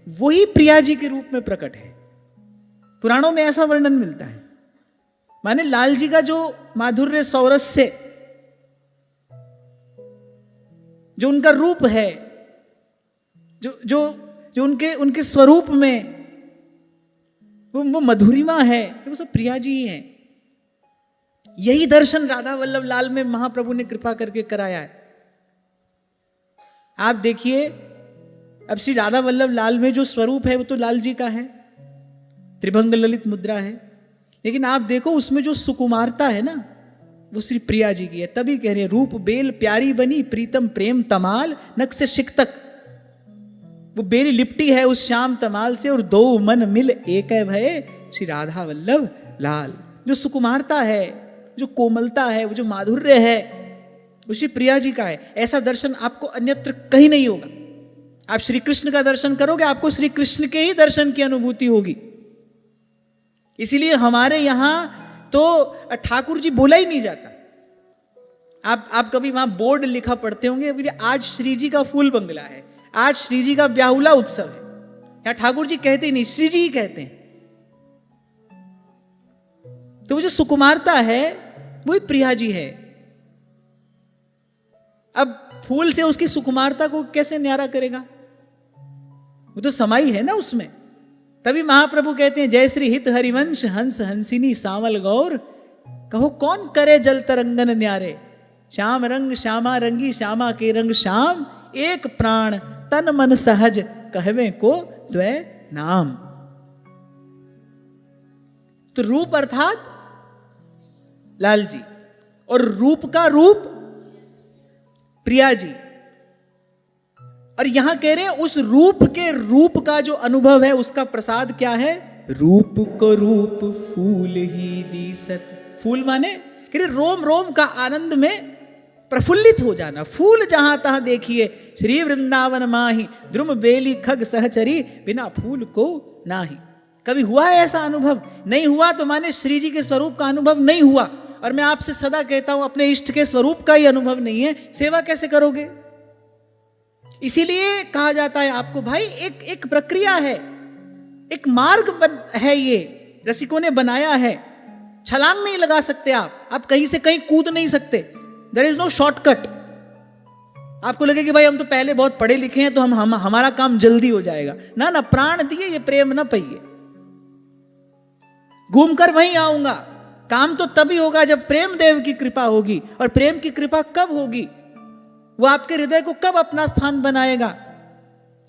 वही प्रिया जी के रूप में प्रकट है। पुराणों में ऐसा वर्णन मिलता है। माने लाल जी का जो माधुर्य सौरस्य, जो उनका रूप है, जो जो जो उनके स्वरूप में वो मधुरिमा है, वो सब प्रिया जी ही हैं। यही दर्शन राधा वल्लभ लाल में महाप्रभु ने कृपा करके कराया है। आप देखिए अब श्री राधा वल्लभ लाल में जो स्वरूप है वो तो लाल जी का है, त्रिभंग ललित मुद्रा है, लेकिन आप देखो उसमें जो सुकुमारता है ना वो श्री प्रिया जी की है। तभी कह रहे हैं रूप बेल प्यारी बनी प्रीतम प्रेम तमाल नक से शिक तक। वो बेल लिपटी है उस श्याम तमाल से, और दो मन मिल एक है भय श्री राधा वल्लभ लाल। जो सुकुमारता है, जो कोमलता है, वो जो माधुर्य है, वो श्री प्रिया जी का है। ऐसा दर्शन आपको अन्यत्र कहीं नहीं होगा। आप श्री कृष्ण का दर्शन करोगे, आपको श्री कृष्ण के ही दर्शन की अनुभूति होगी। इसीलिए हमारे यहां तो ठाकुर जी बोला ही नहीं जाता। आप कभी वहां बोर्ड लिखा पढ़ते होंगे, आज श्री जी का फूल बंगला है, आज श्री जी का ब्याहुला उत्सव है। यहाँ ठाकुर जी कहते ही नहीं, श्री जी ही कहते हैं। तो वो जो सुकुमारता है वही प्रिया जी है। अब फूल से उसकी सुकुमारता को कैसे न्यारा करेगा? वो तो समाई है ना उसमें। तभी महाप्रभु कहते हैं जय श्री हित हरिवंश हंस हंसिनी सावल गौर, कहो कौन करे जल तरंगन न्यारे। श्याम रंग श्यामा रंगी श्यामा के रंग श्याम, एक प्राण तन मन सहज कहवे को द्वै नाम। तो रूप अर्थात लाल जी, और रूप का रूप प्रिया जी। और यहां कह रहे हैं उस रूप के रूप का जो अनुभव है उसका प्रसाद क्या है? रूप को रूप फूल ही दीसत। फूल माने कह रहे रोम रोम का आनंद में प्रफुल्लित हो जाना। फूल जहां तहां देखिए श्री वृंदावन माही द्रुम बेली खग सहचरी बिना फूल को नाही। कभी हुआ है ऐसा अनुभव? नहीं हुआ तो माने श्री जी के स्वरूप का अनुभव नहीं हुआ। और मैं आपसे सदा कहता हूं अपने इष्ट के स्वरूप का ही अनुभव नहीं है, सेवा कैसे करोगे? इसीलिए कहा जाता है आपको भाई एक प्रक्रिया है, एक मार्ग है, ये रसिकों ने बनाया है। छलांग नहीं लगा सकते आप कहीं से कहीं कूद नहीं सकते। There is no shortcut. आपको लगे कि भाई हम तो पहले बहुत पढ़े लिखे हैं तो हमारा काम जल्दी हो जाएगा। ना ना, प्राण दिए ये प्रेम ना पहिए, घूमकर वहीं आऊंगा। काम तो तभी होगा जब प्रेम देव की कृपा होगी। और प्रेम की कृपा कब होगी? वो आपके हृदय को कब अपना स्थान बनाएगा?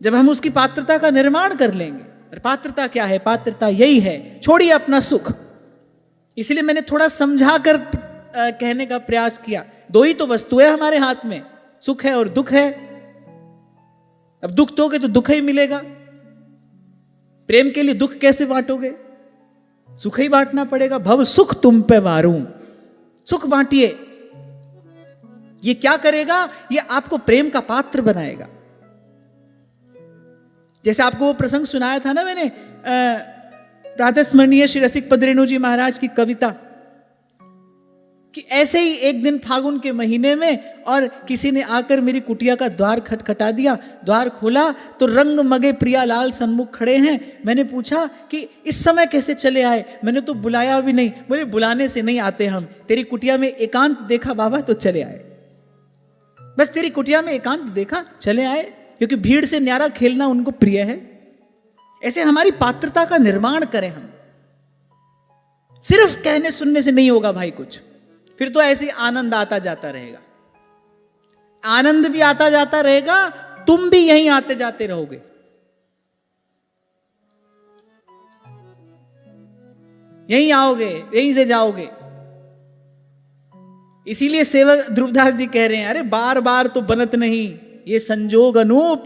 जब हम उसकी पात्रता का निर्माण कर लेंगे। और पात्रता क्या है? पात्रता यही है, छोड़िए अपना सुख। इसलिए मैंने थोड़ा समझा कर कहने का प्रयास किया। दो ही तो वस्तु है हमारे हाथ में, सुख है और दुख है। अब दुख दोगे तो दुख ही मिलेगा। प्रेम के लिए दुख कैसे बांटोगे? सुख ही बांटना पड़ेगा। भव सुख तुम पे वारूं, सुख बांटिए। ये क्या करेगा? ये आपको प्रेम का पात्र बनाएगा। जैसे आपको वो प्रसंग सुनाया था ना मैंने, प्रातः स्मरणीय श्री रसिक पदरेणु जी महाराज की कविता, कि ऐसे ही एक दिन फागुन के महीने में और किसी ने आकर मेरी कुटिया का द्वार खटखटा दिया। द्वार खोला तो रंग मगे प्रियालाल सन्मुख खड़े हैं। मैंने पूछा कि इस समय कैसे चले आए? मैंने तो बुलाया भी नहीं। बोले बुलाने से नहीं आते हम, तेरी कुटिया में एकांत देखा बाबा तो चले आए। बस तेरी कुटिया में एकांत देखा चले आए, क्योंकि भीड़ से न्यारा खेलना उनको प्रिय है। ऐसे हमारी पात्रता का निर्माण करें हम। सिर्फ कहने सुनने से नहीं होगा भाई कुछ, फिर तो ऐसे आनंद आता जाता रहेगा। आनंद भी आता जाता रहेगा, तुम भी यहीं आते जाते रहोगे। यहीं आओगे, यहीं से जाओगे। इसीलिए सेवक ध्रुवदास जी कह रहे हैं, अरे बार बार तो बनत नहीं ये संजोग अनूप,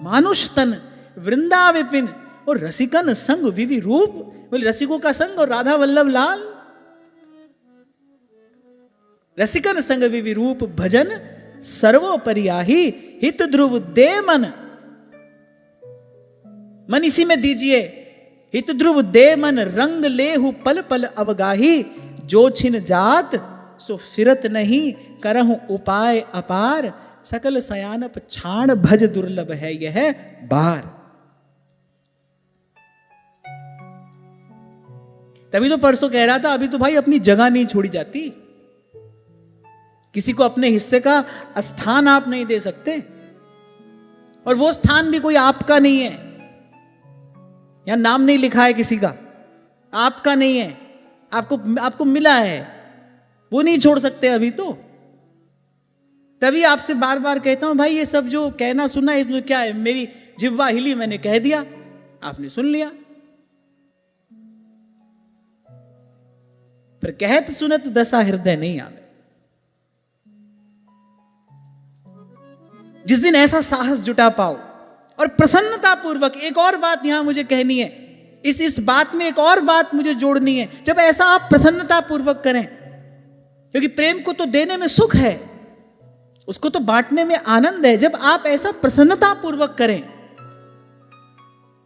मानुष तन वृंदा विपिन और रसिकन संग विवि रूप। बोले रसिकों का संग और राधा वल्लभ लाल। रसिकन संग विवि रूप भजन सर्वोपरियाही, हित ध्रुव दे मन। मन इसी में दीजिए। हित ध्रुव दे मन रंग लेहु पल पल अवगाही। जो छिन जात सो फिरत नहीं, करहु उपाय अपार। सकल सयानप छाण भज दुर्लभ है यह बार। तभी तो परसों कह रहा था, अभी तो भाई अपनी जगह नहीं छोड़ी जाती। किसी को अपने हिस्से का स्थान आप नहीं दे सकते, और वो स्थान भी कोई आपका नहीं है। यहां नाम नहीं लिखा है किसी का, आपका नहीं है, आपको मिला है, वो नहीं छोड़ सकते अभी तो। तभी आपसे बार बार कहता हूं भाई, ये सब जो कहना सुना है इसमें क्या है? मेरी जिह्वा हिली, मैंने कह दिया, आपने सुन लिया। पर कहत सुनत दशा हृदय नहीं आवे। जिस दिन ऐसा साहस जुटा पाओ और प्रसन्नता पूर्वक, एक और बात यहां मुझे कहनी है, इस बात में एक और बात मुझे जोड़नी है। जब ऐसा आप प्रसन्नता पूर्वक करें, क्योंकि प्रेम को तो देने में सुख है, उसको तो बांटने में आनंद है। जब आप ऐसा प्रसन्नता पूर्वक करें,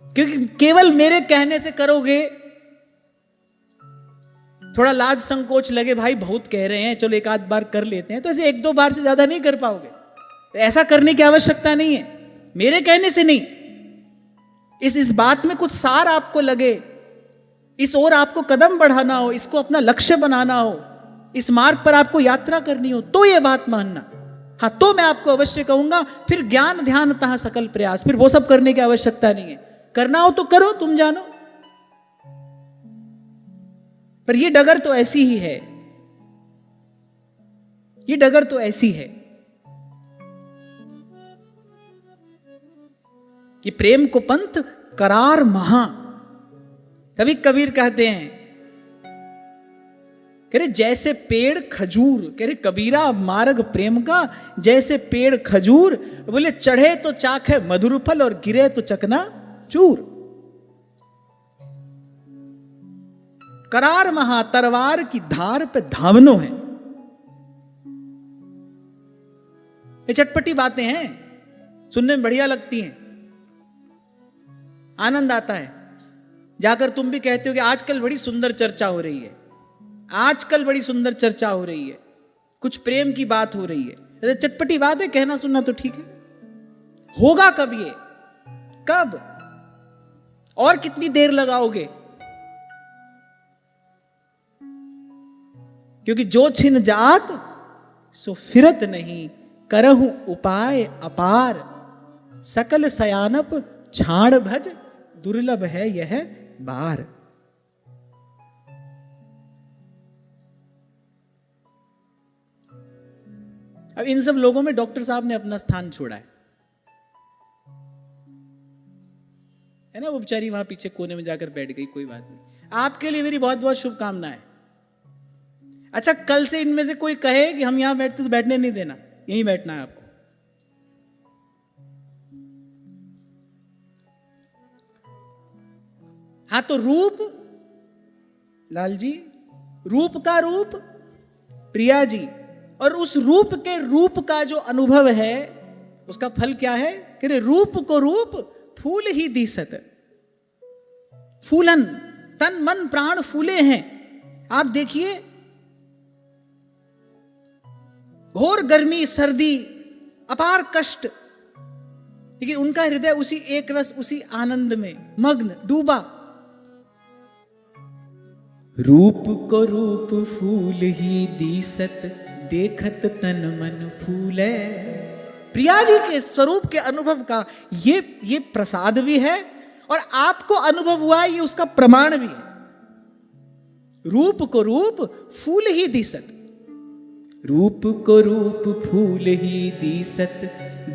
क्योंकि केवल मेरे कहने से करोगे, थोड़ा लाज संकोच लगे, भाई बहुत कह रहे हैं चलो एक आध बार कर लेते हैं, तो ऐसे एक दो बार से ज्यादा नहीं कर पाओगे। तो ऐसा करने की आवश्यकता नहीं है, मेरे कहने से नहीं। इस बात में कुछ सार आपको लगे, इस ओर आपको कदम बढ़ाना हो, इसको अपना लक्ष्य बनाना हो, इस मार्ग पर आपको यात्रा करनी हो, तो यह बात मानना। हाँ, तो मैं आपको अवश्य कहूंगा, फिर ज्ञान ध्यान तहाँ सकल प्रयास, फिर वो सब करने की आवश्यकता नहीं है। करना हो तो करो, तुम जानो। पर ये डगर तो ऐसी ही है, ये डगर तो ऐसी है। ये प्रेम को पंथ करार महा। तभी कबीर कहते हैं, कह रहे जैसे पेड़ खजूर, कह रहे कबीरा मार्ग प्रेम का जैसे पेड़ खजूर। बोले चढ़े तो चाक है मधुर फल और गिरे तो चकना चूर। करार महा, तलवार की धार पे धावनो है। ये चटपटी बातें हैं, सुनने में बढ़िया लगती हैं, आनंद आता है। जाकर तुम भी कहते हो कि आजकल बड़ी सुंदर चर्चा हो रही है, आजकल बड़ी सुंदर चर्चा हो रही है, कुछ प्रेम की बात हो रही है। चटपटी बात है, कहना सुनना तो ठीक है। होगा कब ये? कब? और कितनी देर लगाओगे? क्योंकि जो छिन जात सो फिरत नहीं, करहु उपाय अपार। सकल सयानप छाण भज दुर्लभ है यह बार। अब इन सब लोगों में डॉक्टर साहब ने अपना स्थान छोड़ा है ना। वो बेचारी वहां पीछे कोने में जाकर बैठ गई, कोई बात नहीं। आपके लिए मेरी बहुत बहुत शुभकामनाएं। अच्छा, कल से इनमें से कोई कहे कि हम यहां बैठते तो बैठने नहीं देना, यहीं बैठना है आपको। हाँ, तो रूप लाल जी, रूप का रूप प्रिया जी, और उस रूप के रूप का जो अनुभव है उसका फल क्या है कि रूप को रूप फूल ही दिसत। फूलन, तन मन प्राण फूले हैं। आप देखिए, घोर गर्मी सर्दी अपार कष्ट, लेकिन उनका हृदय उसी एक रस, उसी आनंद में मग्न डूबा। रूप को रूप फूल ही दिसत, देखत तन मन फूले। प्रिया जी के स्वरूप के अनुभव का ये प्रसाद भी है और आपको अनुभव हुआ है, ये उसका प्रमाण भी है। रूप को रूप फूल ही दिसत, रूप को रूप फूल ही दिसत,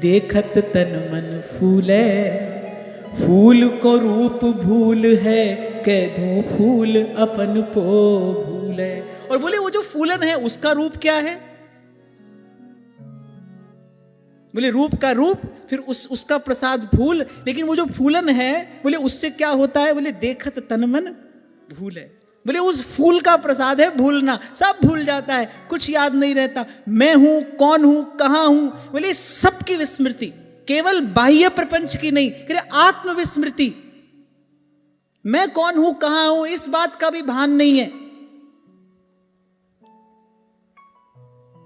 देखत तन मन फूले। फूल को रूप भूल है, कह दूं फूल अपन को भूले। और बोले वो जो फूलन है उसका रूप क्या है? बोले रूप का रूप, फिर उसका प्रसाद फूल, लेकिन वो जो फूलन है बोले उससे क्या होता है? बोले देखत तन मन भूले। बोले उस फूल का प्रसाद है भूलना, सब भूल जाता है, कुछ याद नहीं रहता। मैं हूं, कौन हूं, कहां हूं, बोले सबकी विस्मृति, केवल बाह्य प्रपंच की नहीं, आत्मविस्मृति। मैं कौन हूं, कहां हूं, इस बात का भी भान नहीं है।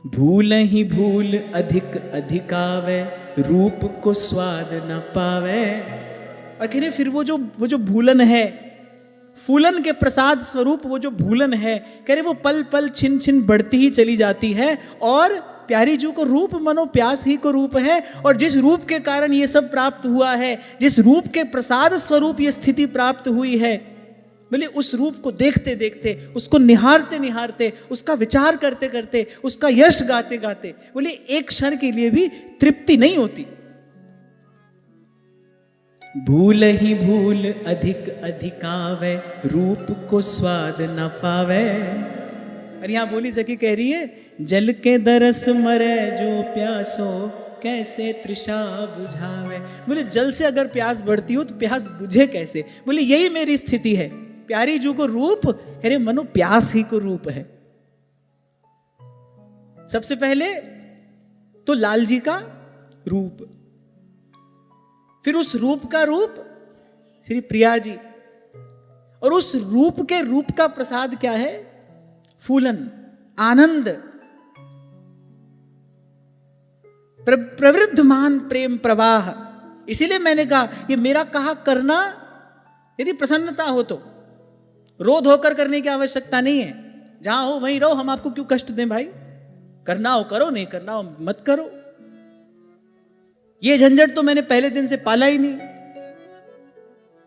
भूल ही भूल अधिक अधिकावे, रूप को स्वाद न पावे। और कह रहे फिर वो जो भूलन है, फूलन के प्रसाद स्वरूप वो जो भूलन है, कह रहे वो पल पल छिन छिन बढ़ती ही चली जाती है। और प्यारी जी को रूप मनो प्यास ही को रूप है, और जिस रूप के कारण ये सब प्राप्त हुआ है, जिस रूप के प्रसाद स्वरूप ये स्थिति प्राप्त हुई है, बोले उस रूप को देखते देखते, उसको निहारते निहारते, उसका विचार करते करते, उसका यश गाते गाते, बोले एक क्षण के लिए भी तृप्ति नहीं होती। भूल ही भूल अधिक अधिकावे, रूप को स्वाद न पावे। और यहां बोली सखी कह रही है, जल के दरस मरे जो प्यासो, कैसे तृषा बुझावे। बोले जल से अगर प्यास बढ़ती हो तो प्यास बुझे कैसे? बोले यही मेरी स्थिति है। प्यारी जी को रूप, अरे मनो प्यास ही को रूप है। सबसे पहले तो लाल जी का रूप, फिर उस रूप का रूप श्री प्रिया जी, और उस रूप के रूप का प्रसाद क्या है? फूलन, आनंद, प्रवृद्धमान प्रेम प्रवाह। इसीलिए मैंने कहा ये मेरा कहा करना, यदि प्रसन्नता हो तो रोध होकर करने की आवश्यकता नहीं है। जहां हो वहीं रहो, हम आपको क्यों कष्ट दें भाई? करना हो करो, नहीं करना हो मत करो। ये झंझट तो मैंने पहले दिन से पाला ही नहीं,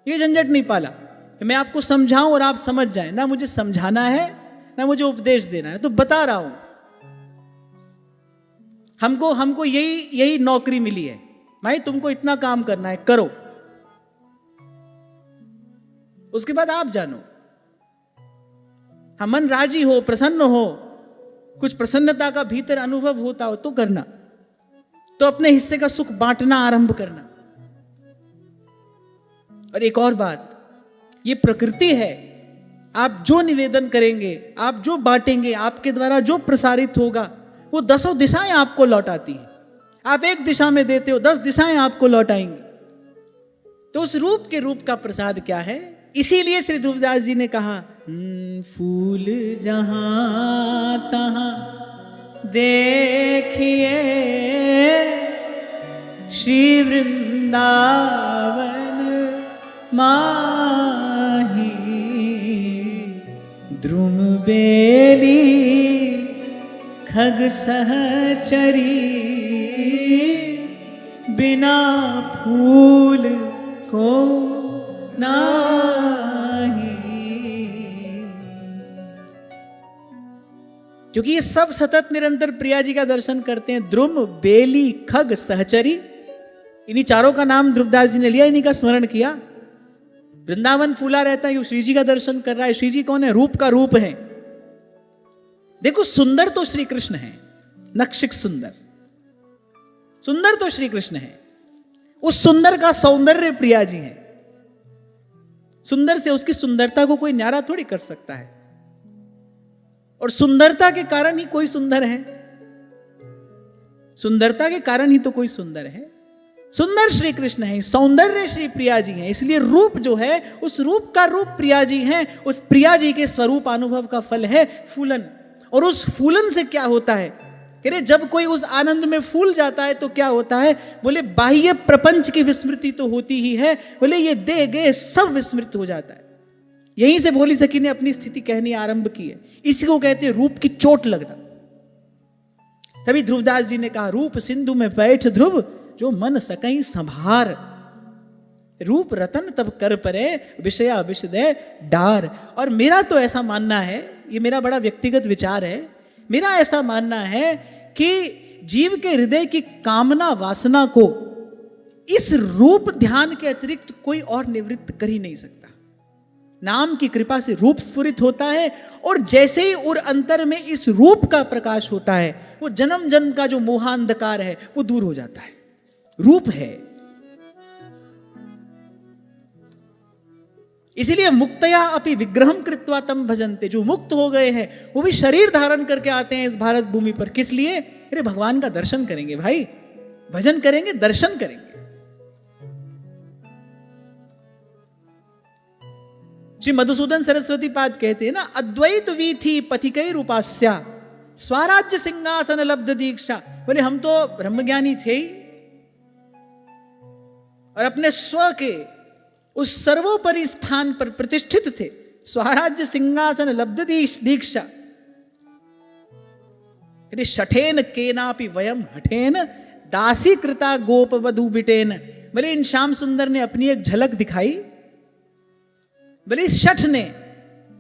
ये झंझट नहीं पाला। मैं आपको समझाऊं और आप समझ जाएं, ना मुझे समझाना है ना मुझे उपदेश देना है, तो बता रहा हूं। हमको यही नौकरी मिली है भाई, तुमको इतना काम करना है, करो, उसके बाद आप जानो। हम मन राजी हो, प्रसन्न हो, कुछ प्रसन्नता का भीतर अनुभव होता हो तो करना, तो अपने हिस्से का सुख बांटना आरंभ करना। और एक और बात, ये प्रकृति है, आप जो निवेदन करेंगे, आप जो बांटेंगे, आपके द्वारा जो प्रसारित होगा, वो 10 दिशाएं आपको लौटाती हैं। आप एक दिशा में देते हो, 10 दिशाएं आपको लौटाएंगी। तो उस रूप के रूप का प्रसाद क्या है? इसीलिए श्री ध्रुवदास जी ने कहा, फूल जहां तहां देखिए, श्री वृंदावन माही, द्रुम बेली खग सहचरी, बिना फूल को नाही। क्योंकि ये सब सतत निरंतर प्रिया जी का दर्शन करते हैं। द्रुम, बेली, खग, सहचरी, इन्हीं चारों का नाम ध्रुवदास जी ने लिया, इन्हीं का स्मरण किया। वृंदावन फूला रहता है, ये श्री जी का दर्शन कर रहा है। श्री जी कौन है? रूप का रूप है। देखो सुंदर तो श्री कृष्ण है, नक्षिक सुंदर, सुंदर तो श्री कृष्ण है। उस सुंदर का सौंदर्य प्रिया जी है। सुंदर से उसकी सुंदरता को कोई न्यारा थोड़ी कर सकता है, और सुंदरता के कारण ही कोई सुंदर है। सुंदरता के कारण ही तो कोई सुंदर है। सुंदर श्री कृष्ण है, सौंदर्य श्री प्रिया जी हैं, इसलिए रूप जो है उस रूप का रूप प्रिया जी हैं। उस प्रिया जी के स्वरूप अनुभव का फल है फूलन। और उस फूलन से क्या होता है, कह रहे जब कोई उस आनंद में फूल जाता है तो क्या होता है, बोले बाह्य प्रपंच की विस्मृति तो होती ही है, बोले ये देह गे सब विस्मृत हो जाता है। यहीं से भोली सखी ने अपनी स्थिति कहनी आरंभ की है। इसी को कहते हैं रूप की चोट लगना। तभी ध्रुवदास जी ने कहा, रूप सिंधु में बैठ ध्रुव जो मन सकई संभार, रूप रतन तब कर परे विषया विषदय डार। और मेरा तो ऐसा मानना है, ये मेरा बड़ा व्यक्तिगत विचार है, मेरा ऐसा मानना है कि जीव के हृदय की कामना वासना को इस रूप ध्यान के अतिरिक्त कोई और निवृत्त कर ही नहीं सकता। नाम की कृपा से रूप स्फुरित होता है, और जैसे ही उर अंतर में इस रूप का प्रकाश होता है, वो जन्म जन्म का जो मोहांधकार है वो दूर हो जाता है। रूप है, इसीलिए मुक्तया अपि विग्रहम कृत्वा तम भजन्ते, जो मुक्त हो गए हैं वो भी शरीर धारण करके आते हैं इस भारत भूमि पर। किस लिए? अरे भगवान का दर्शन करेंगे भाई, भजन करेंगे, दर्शन करेंगे। श्री मधुसूदन सरस्वती पाद कहते हैं ना, अद्वैत वीथी पथिकै रूपास्या स्वराज्य सिंहासन लब्ध दीक्षा। बोले हम तो ब्रह्मज्ञानी थे ही, और अपने स्व के उस सर्वोपरि स्थान पर प्रतिष्ठित थे, स्वराज्य सिंहासन लब्ध दीक्षा। यदि शठेन केनापि वयम हठेन दासी कृता गोप वधु बिटेन। बोले इन श्याम सुंदर ने अपनी एक झलक दिखाई, बोले इस शठ ने,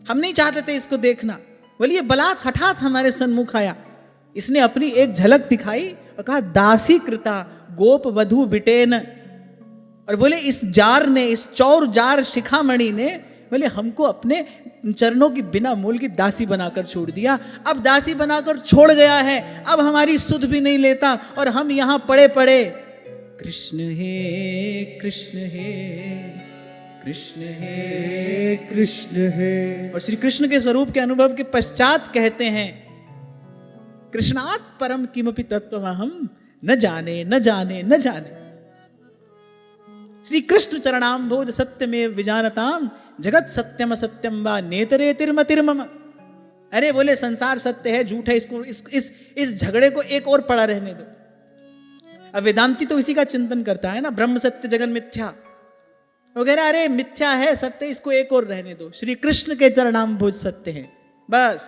हम नहीं चाहते थे इसको देखना, बोले ये बलात् हठात हमारे सन्मुख आया, इसने अपनी एक झलक दिखाई और कहा दासी कृता गोप वधु बिटेन। और बोले इस जार ने, इस चौर जार शिखामणि ने, बोले हमको अपने चरणों की बिना मूल की दासी बनाकर छोड़ दिया। अब दासी बनाकर छोड़ गया है, अब हमारी सुध भी नहीं लेता, और हम यहां पड़े पड़े कृष्ण हे कृष्ण हे कृष्ण हे कृष्ण हे। और श्री कृष्ण के स्वरूप के अनुभव के पश्चात कहते हैं, कृष्णात् परम किमपि तत्त्वमहं न जाने न जाने न जाने। श्री कृष्ण चरणाम्भोज सत्यमेव विजानताम जगत सत्यम सत्यम वा नेतरे तिर्मतिर्मम। अरे बोले संसार सत्य है, झूठ है, इसको इस झगड़े को एक और पड़ा रहने दो। अब वेदांती तो इसी का चिंतन करता है ना, ब्रह्म सत्य जगन मिथ्या वगैरह। अरे मिथ्या है, सत्य, इसको एक और रहने दो। श्री कृष्ण के चरणाम्भोज सत्य है, बस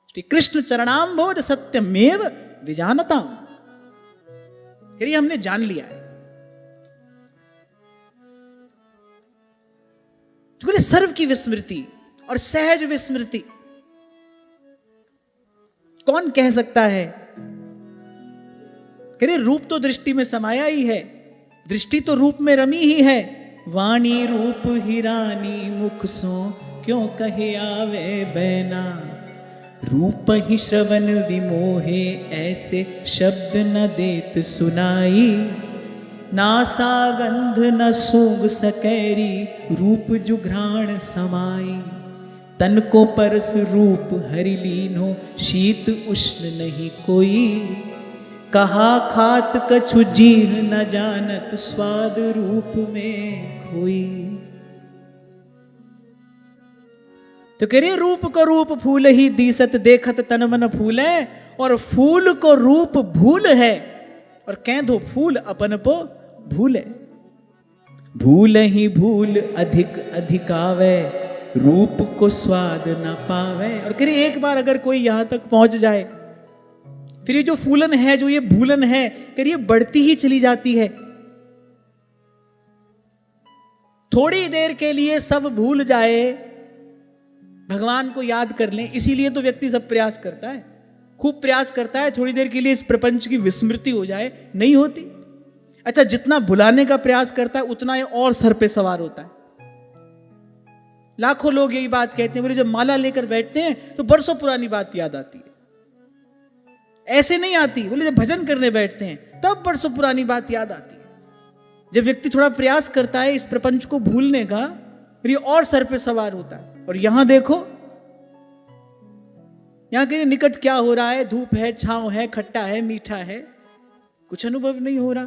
श्री कृष्ण चरणाम्भोज सत्यमेव विजानताम। फिर ये हमने जान लिया है। तो सर्व की विस्मृति और सहज विस्मृति कौन कह सकता है? कह रहे रूप तो दृष्टि में समाया ही है, दृष्टि तो रूप में रमी ही है। वाणी रूप ही रानी मुख सो क्यों कहे आवे बैना, रूप ही श्रवण विमोहे ऐसे शब्द न देत सुनाई। नासा गंध न सूंघ सकैरी रूप जुघ्राण समाई। तन को परस रूप हरि लीनो शीत उष्ण नहीं कोई। कहा खात कछु जीह न जानत स्वाद रूप में खोई। तो कह रही रूप को रूप फूल ही दीसत देखत तन मन फूले। और फूल को रूप भूल है, और कह दो फूल अपन पो भूले। भूल ही भूल अधिक अधिकावे रूप को स्वाद न पावे। और कह रही एक बार अगर कोई यहां तक पहुंच जाए, फिर ये जो फूलन है, जो ये भूलन है, कह ये बढ़ती ही चली जाती है। थोड़ी देर के लिए सब भूल जाए, भगवान को याद कर लें। इसीलिए तो व्यक्ति सब प्रयास करता है, खूब प्रयास करता है, थोड़ी देर के लिए इस प्रपंच की विस्मृति हो जाए, नहीं होती। अच्छा, जितना भुलाने का प्रयास करता है उतना ये और सर पे सवार होता है। लाखों लोग यही बात कहते हैं, बोले जब माला लेकर बैठते हैं तो बरसों पुरानी बात याद आती है। ऐसे नहीं आती, बोले जब भजन करने बैठते हैं तब बरसों पुरानी बात याद आती है। जब व्यक्ति थोड़ा प्रयास करता है इस प्रपंच को भूलने का, फिर ये और सर पे सवार होता है। और यहां देखो यहाँ के निकट क्या हो रहा है, धूप है, छांव है, खट्टा है, मीठा है, कुछ अनुभव नहीं हो रहा।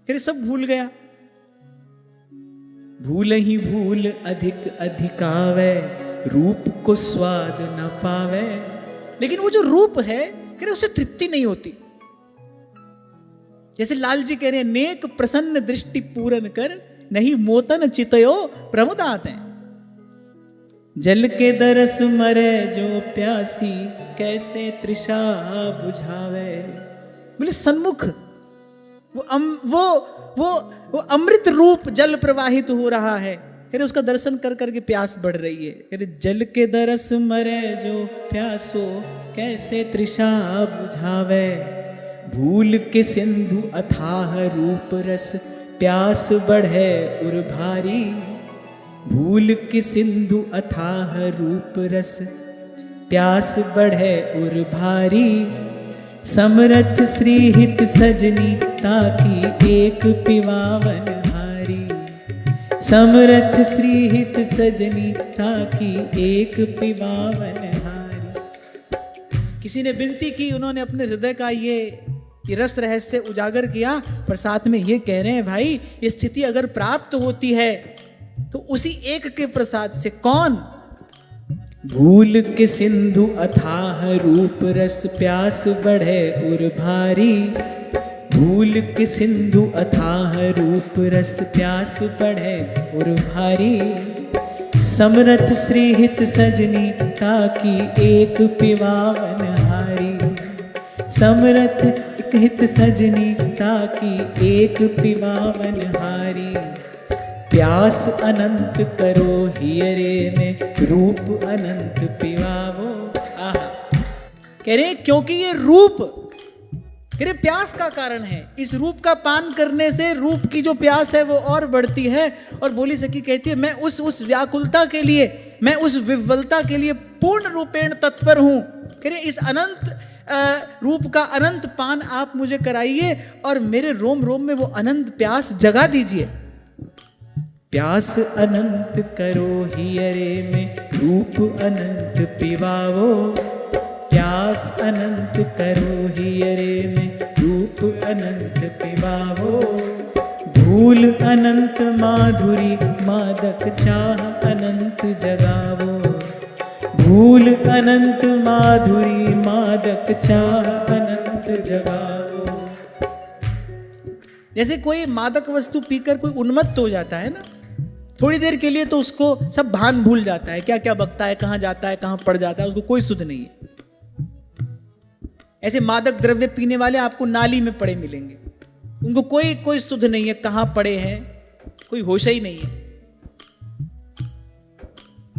फिर सब भूल गया। भूल ही भूल अधिक अधिकावे, रूप को स्वाद न पावे। लेकिन वो जो रूप है कह रहे उससे तृप्ति नहीं होती। जैसे लाल जी कह रहे हैं, नेक प्रसन्न दृष्टि पूरन कर, नहीं मोतन चितयो प्रमुदात है। जल के दरस मरे जो प्यासी, कैसे तृषा बुझावे। बोले सन्मुख वो अमृत रूप जल प्रवाहित हो रहा है, कह रहे उसका दर्शन कर करके प्यास बढ़ रही है। कह रहे जल के दरस मरे जो प्यासो, कैसे तृषा बुझावे। भूल के सिंधु अथाह रूप रस, प्यास बढ़े उर भारी। भूल के सिंधु अथाह रूप रस, प्यास बढ़े उर भारी। समरथ श्री हित सजनी, ताकि एक पिवावन हारी। समरथ श्री हित सजनी, ताकि एक पिवावन हारी। किसी ने विनती की, उन्होंने अपने हृदय का ये रस रहस्य उजागर किया, पर साथ में ये कह रहे हैं भाई, ये स्थिति अगर प्राप्त होती है तो उसी एक के प्रसाद से। कौन? भूल के सिंधु अथाह रूप रस, प्यास बढ़े उर भारी। भूल के सिंधु अथाह रूप रस, प्यास बढ़े उर भारी। समरथ श्री हित सजनी, ताकि एक पिवावन हारी। समरथ हित सजनी, ताकि एक पिवावन हारी। प्यास अनंत करो हियरे में, रूप अनंत पिवावो। आहा, कह रहे क्योंकि ये रूप, कह रहे प्यास का कारण है। इस रूप का पान करने से रूप की जो प्यास है वो और बढ़ती है। और बोली सखी कहती है, मैं उस व्याकुलता के लिए, मैं उस विह्वलता के लिए पूर्ण रूपेण तत्पर हूं। कह रहे इस अनंत रूप का अनंत पान आप मुझे कराइए और मेरे रोम रोम में वो अनंत प्यास जगा दीजिए। प्यास अनंत करो हियरे में, रूप अनंत पिवावो। प्यास अनंत करो हियरे में, रूप अनंत पिवावो। भूल अनंत माधुरी, मादक चाह अनंत जगावो। भूल अनंत माधुरी, मादक चाह अनंत जगावो। जैसे कोई मादक वस्तु पीकर कोई उन्मत्त हो जाता है ना, थोड़ी देर के लिए तो उसको सब भान भूल जाता है, क्या क्या बकता है, कहां जाता है, कहां पड़ जाता है, उसको कोई सुध नहीं है। ऐसे मादक द्रव्य पीने वाले आपको नाली में पड़े मिलेंगे, उनको कोई सुध नहीं है, कहां पड़े हैं, कोई होश ही नहीं है।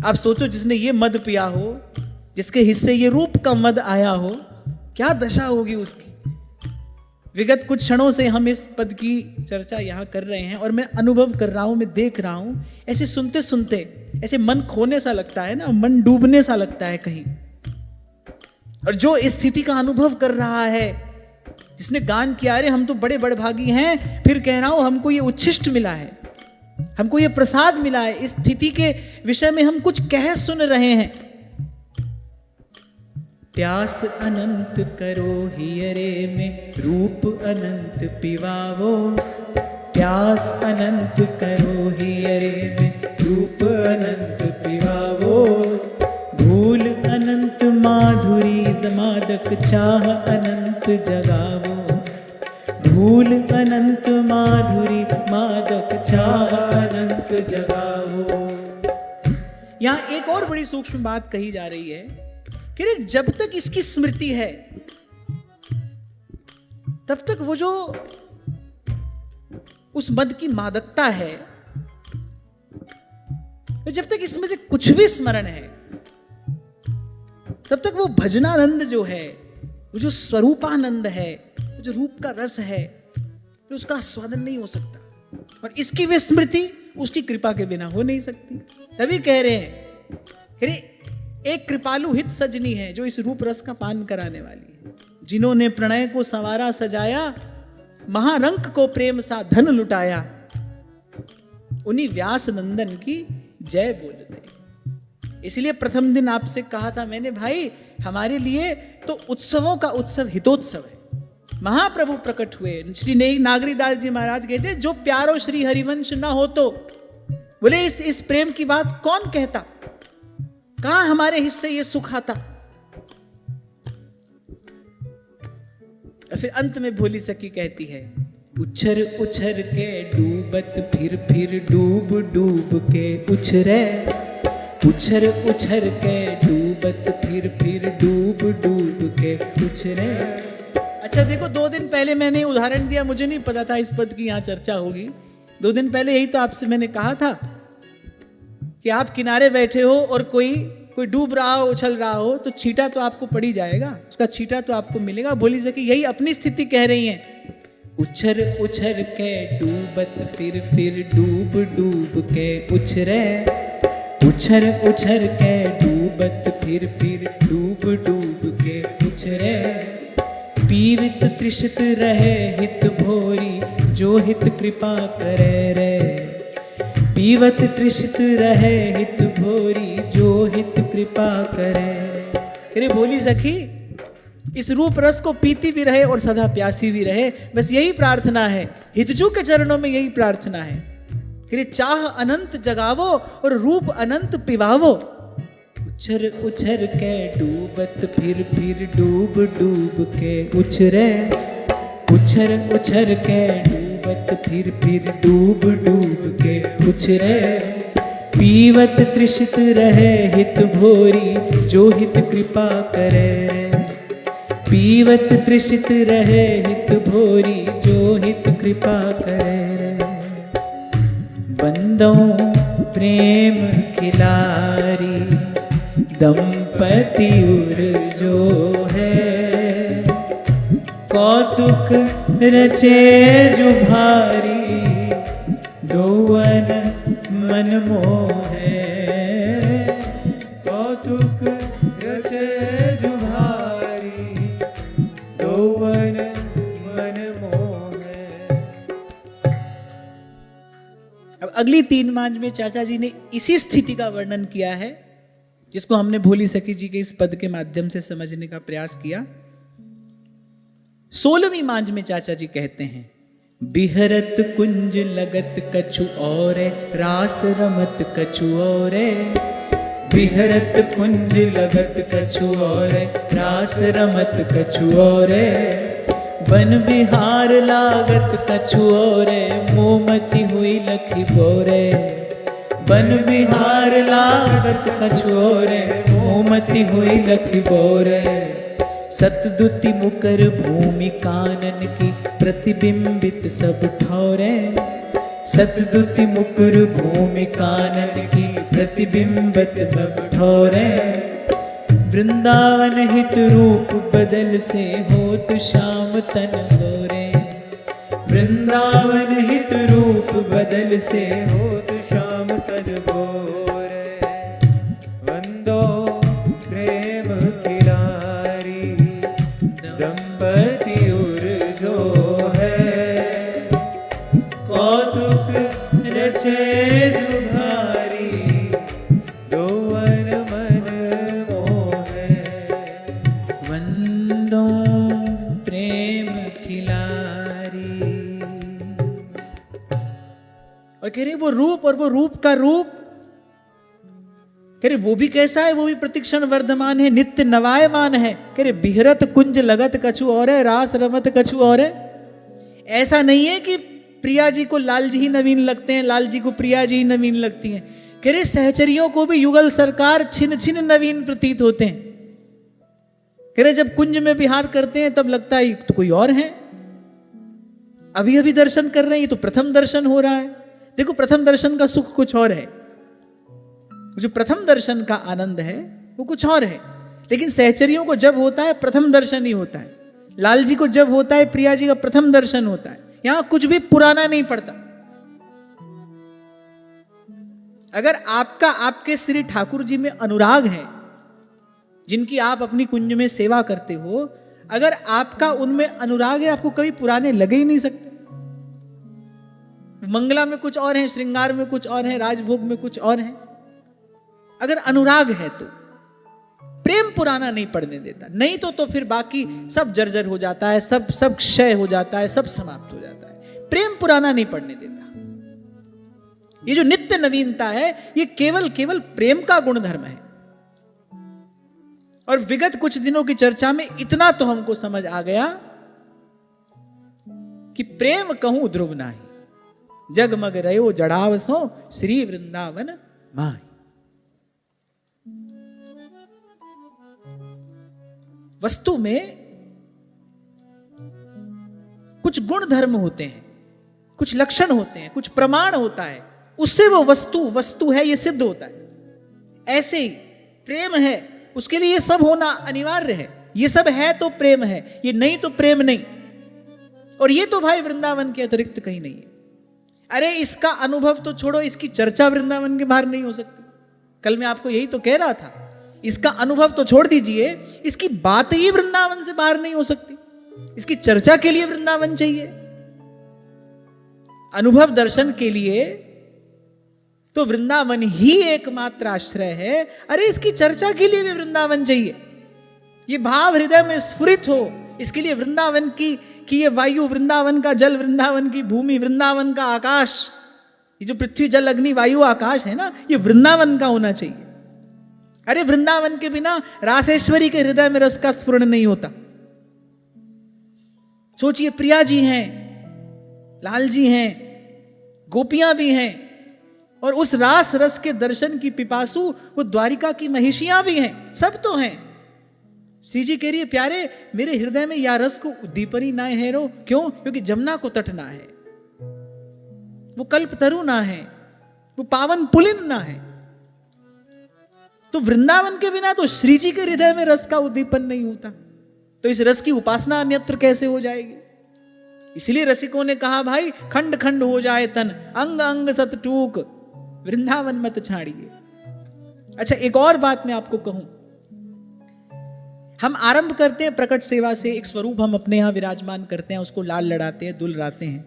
आप सोचो, जिसने ये मद पिया हो, जिसके हिस्से ये रूप का मद आया हो, क्या दशा होगी उसकी। विगत कुछ क्षणों से हम इस पद की चर्चा यहाँ कर रहे हैं और मैं अनुभव कर रहा हूं, मैं देख रहा हूं, ऐसे सुनते सुनते ऐसे मन खोने सा लगता है ना, मन डूबने सा लगता है कहीं। और जो इस स्थिति का अनुभव कर रहा है, जिसने गान किया, अरे हम तो बड़े बड़भागी हैं, फिर कह रहा हूं हमको ये उच्छिष्ट मिला है, हमको ये प्रसाद मिला है, इस स्थिति के विषय में हम कुछ कह सुन रहे हैं। प्यास अनंत करो हियरे में, रूप अनंत पिवावो। प्यास अनंत करो हियरे में, रूप अनंत पिवावो। भूल अनंत माधुरी, मादक चाह अनंत जगावो। भूल अनंत माधुरी, मादक चाह अनंत जगावो। यहां एक और बड़ी सूक्ष्म बात कही जा रही है कि जब तक इसकी स्मृति है, तब तक वो जो उस मद की मादकता है, जब तक इसमें से कुछ भी स्मरण है, तब तक वो भजनानंद जो है, वो जो स्वरूपानंद है, वो जो रूप का रस है, तो उसका आस्वादन नहीं हो सकता। और इसकी वे स्मृति उसकी कृपा के बिना हो नहीं सकती। तभी कह रहे हैं, एक कृपालु हित सजनी है जो इस रूप रस का पान कराने वाली है। जिन्होंने प्रणय को संवारा सजाया, महारंक को प्रेम सा धन लुटाया। उन्हीं व्यास नंदन की जय बोलते। इसलिए प्रथम दिन आपसे कहा था मैंने, भाई हमारे लिए तो उत्सवों का उत्सव हितोत्सव है। महाप्रभु प्रकट हुए, श्री नागरीदास जी महाराज कहते, जो प्यारो श्री हरिवंश ना हो तो, बोले इस प्रेम की बात कौन कहता, कहां हमारे हिस्से ये सुख आता। और फिर अंत में भोली सखी कहती है, उछर उछर के डूबत फिर डूब डूब के उछरे, उछर उछर के डूबत फिर डूब डूब के उछरे। अच्छा देखो, 2 दिन पहले मैंने उदाहरण दिया, मुझे नहीं पता था इस पद की यहाँ चर्चा होगी। 2 दिन पहले यही तो आपसे मैंने कहा था कि आप किनारे बैठे हो और कोई डूब रहा हो, उछल रहा हो, तो छींटा तो आपको पड़ ही जाएगा, उसका छींटा तो आपको मिलेगा। भोली सखी यही अपनी स्थिति कह रही हैं, उछर उछर के डूबत फिर डूब डूब के उछरे, उछर उछर के डूबत फिर डूब डूब के उछरे। पीवित तृषित रहे हित भोरी, जो हित कृपा करे रे। पीवत तृषित रहे हित भोरी, जो हित कृपा करे। अरे भोली सखी इस रूप रस को पीती भी रहे और सदा प्यासी भी रहे, बस यही प्रार्थना है, हितजू के चरणों में यही प्रार्थना है। अरे चाह अनंत जगावो और रूप अनंत पिवावो। उछर उछर के डूबत फिर डूब डूब के उछरे, उछर उछर के डूबत फिर डूब डूब के उछरे। पीवत तृषित रहे हित भोरी, जो हित कृपा करे। पीवत तृषित रहे हित भोरी, जो हित कृपा करे। बंदों प्रेम खिलारी, दंपति उर जो है। कौतुक रचे जो भारी, दोवन मन मोहे। कौतुक रचे जो भारी, दोवन मन मोहे। अब अगली 3 मांझ में चाचा जी ने इसी स्थिति का वर्णन किया है, जिसको हमने भोली सखी जी के इस पद के माध्यम से समझने का प्रयास किया। 16वीं मांझ में चाचा जी कहते हैं, बिहरत कुंज लगत कछु और, रास रमत कछु और। बिहरत कुंज लगत कछु और, रास रमत कछु और। वन विहार लागत कछु और, मोमती हुई लखी बोरे। वन विहार लागत कछु और, मोमती हुई लखी बोरे। सतदुति मुकर भूमि कानन की, प्रतिबिंबित सब ठौरे। सतदुति मुकर भूमि कानन की, प्रतिबिंबित सब ठौरे। वृंदावन हित रूप बदल से, होत श्याम तन गोरे। वृंदावन हित रूप बदल से, होत श्याम तन गोरे। वंदो प्रेम खिलारी, दंपति उर जो है। कौतुक रचे सुधारी, दोवन मन मोहे। वंदो प्रेम खिलारी। और कह रहे वो रूप, और वो रूप का रूप कह रहे वो भी कैसा है, वो भी प्रतिक्षण वर्धमान है, नित्य नवायमान है। कह रहे बिहरत कुंज लगत कछु और है, रास रमत कछु और है। ऐसा नहीं है कि प्रिया जी को लाल जी ही नवीन लगते हैं, लाल जी को प्रिया जी ही नवीन लगती हैं। कह रहे सहचरियों को भी युगल सरकार छिन छिन नवीन प्रतीत होते हैं। कह रहे जब कुंज में विहार करते हैं तब लगता है तो कोई और है, अभी अभी दर्शन कर रहे हैं, ये तो प्रथम दर्शन हो रहा है। देखो प्रथम दर्शन का सुख कुछ और है, जो प्रथम दर्शन का आनंद है वो कुछ और है। लेकिन सहचरियों को जब होता है प्रथम दर्शन ही होता है, लाल जी को जब होता है प्रिया जी का प्रथम दर्शन होता है। यहां कुछ भी पुराना नहीं पड़ता। अगर आपका आपके श्री ठाकुर जी में अनुराग है, जिनकी आप अपनी कुंज में सेवा करते हो, अगर आपका उनमें अनुराग है, आपको कभी पुराने लगे ही नहीं सकते। मंगला में कुछ और है, श्रृंगार में कुछ और है, राजभोग में कुछ और है। अगर अनुराग है तो। प्रेम पुराना नहीं पड़ने देता, नहीं तो फिर बाकी सब जर्जर हो जाता है, सब क्षय हो जाता है, सब समाप्त हो जाता है। प्रेम पुराना नहीं पड़ने देता। ये जो नित्य नवीनता है, ये केवल प्रेम का गुणधर्म है। और विगत कुछ दिनों की चर्चा में इतना तो हमको समझ आ गया कि प्रेम कहूं ध्रुव नाही, जगमग रयो जड़ावसो श्री वृंदावन माई। वस्तु में कुछ गुण धर्म होते हैं, कुछ लक्षण होते हैं, कुछ प्रमाण होता है, उससे वो वस्तु है ये सिद्ध होता है। ऐसे ही प्रेम है, उसके लिए ये सब होना अनिवार्य है। ये सब है तो प्रेम है, ये नहीं तो प्रेम नहीं। और ये तो भाई वृंदावन के अतिरिक्त कहीं नहीं है। अरे इसका अनुभव तो छोड़ो, इसकी चर्चा वृंदावन के बाहर नहीं हो सकती। कल मैं आपको यही तो कह रहा था, इसका अनुभव तो छोड़ दीजिए, इसकी बात ही वृंदावन से बाहर नहीं हो सकती। इसकी चर्चा के लिए वृंदावन चाहिए, अनुभव दर्शन के लिए तो वृंदावन ही एकमात्र आश्रय है। अरे इसकी चर्चा के लिए भी वृंदावन चाहिए। ये भाव हृदय में स्फुरित हो, इसके लिए वृंदावन की ये वायु, वृंदावन का जल, वृंदावन की भूमि, वृंदावन का आकाश, ये जो पृथ्वी जल अग्नि वायु आकाश है ना, ये वृंदावन का होना चाहिए। अरे वृंदावन के बिना रासेश्वरी के हृदय में रस का स्फुरण नहीं होता। सोचिए, प्रिया जी हैं, लाल जी हैं, गोपियां भी हैं, और उस रास रस के दर्शन की पिपासु वो द्वारिका की महिषियां भी हैं, सब तो हैं। श्री जी कह रही है, प्यारे मेरे हृदय में या रस को उद्दीपनी ना है रो। क्यों? क्योंकि जमुना को तट ना है, वो कल्प तरु ना है, वो पावन पुलिन ना है। तो वृंदावन के बिना तो श्री जी के हृदय में रस का उद्दीपन नहीं होता, तो इस रस की उपासना अन्यत्र कैसे हो जाएगी? इसलिए रसिकों ने कहा, भाई खंड खंड हो जाए तन, अंग अंग सत टूक, वृंदावन मत छाड़िए। अच्छा, एक और बात मैं आपको कहूं, हम आरंभ करते हैं प्रकट सेवा से, एक स्वरूप हम अपने यहां विराजमान करते हैं, उसको लाल लड़ाते हैं, दुलराते हैं,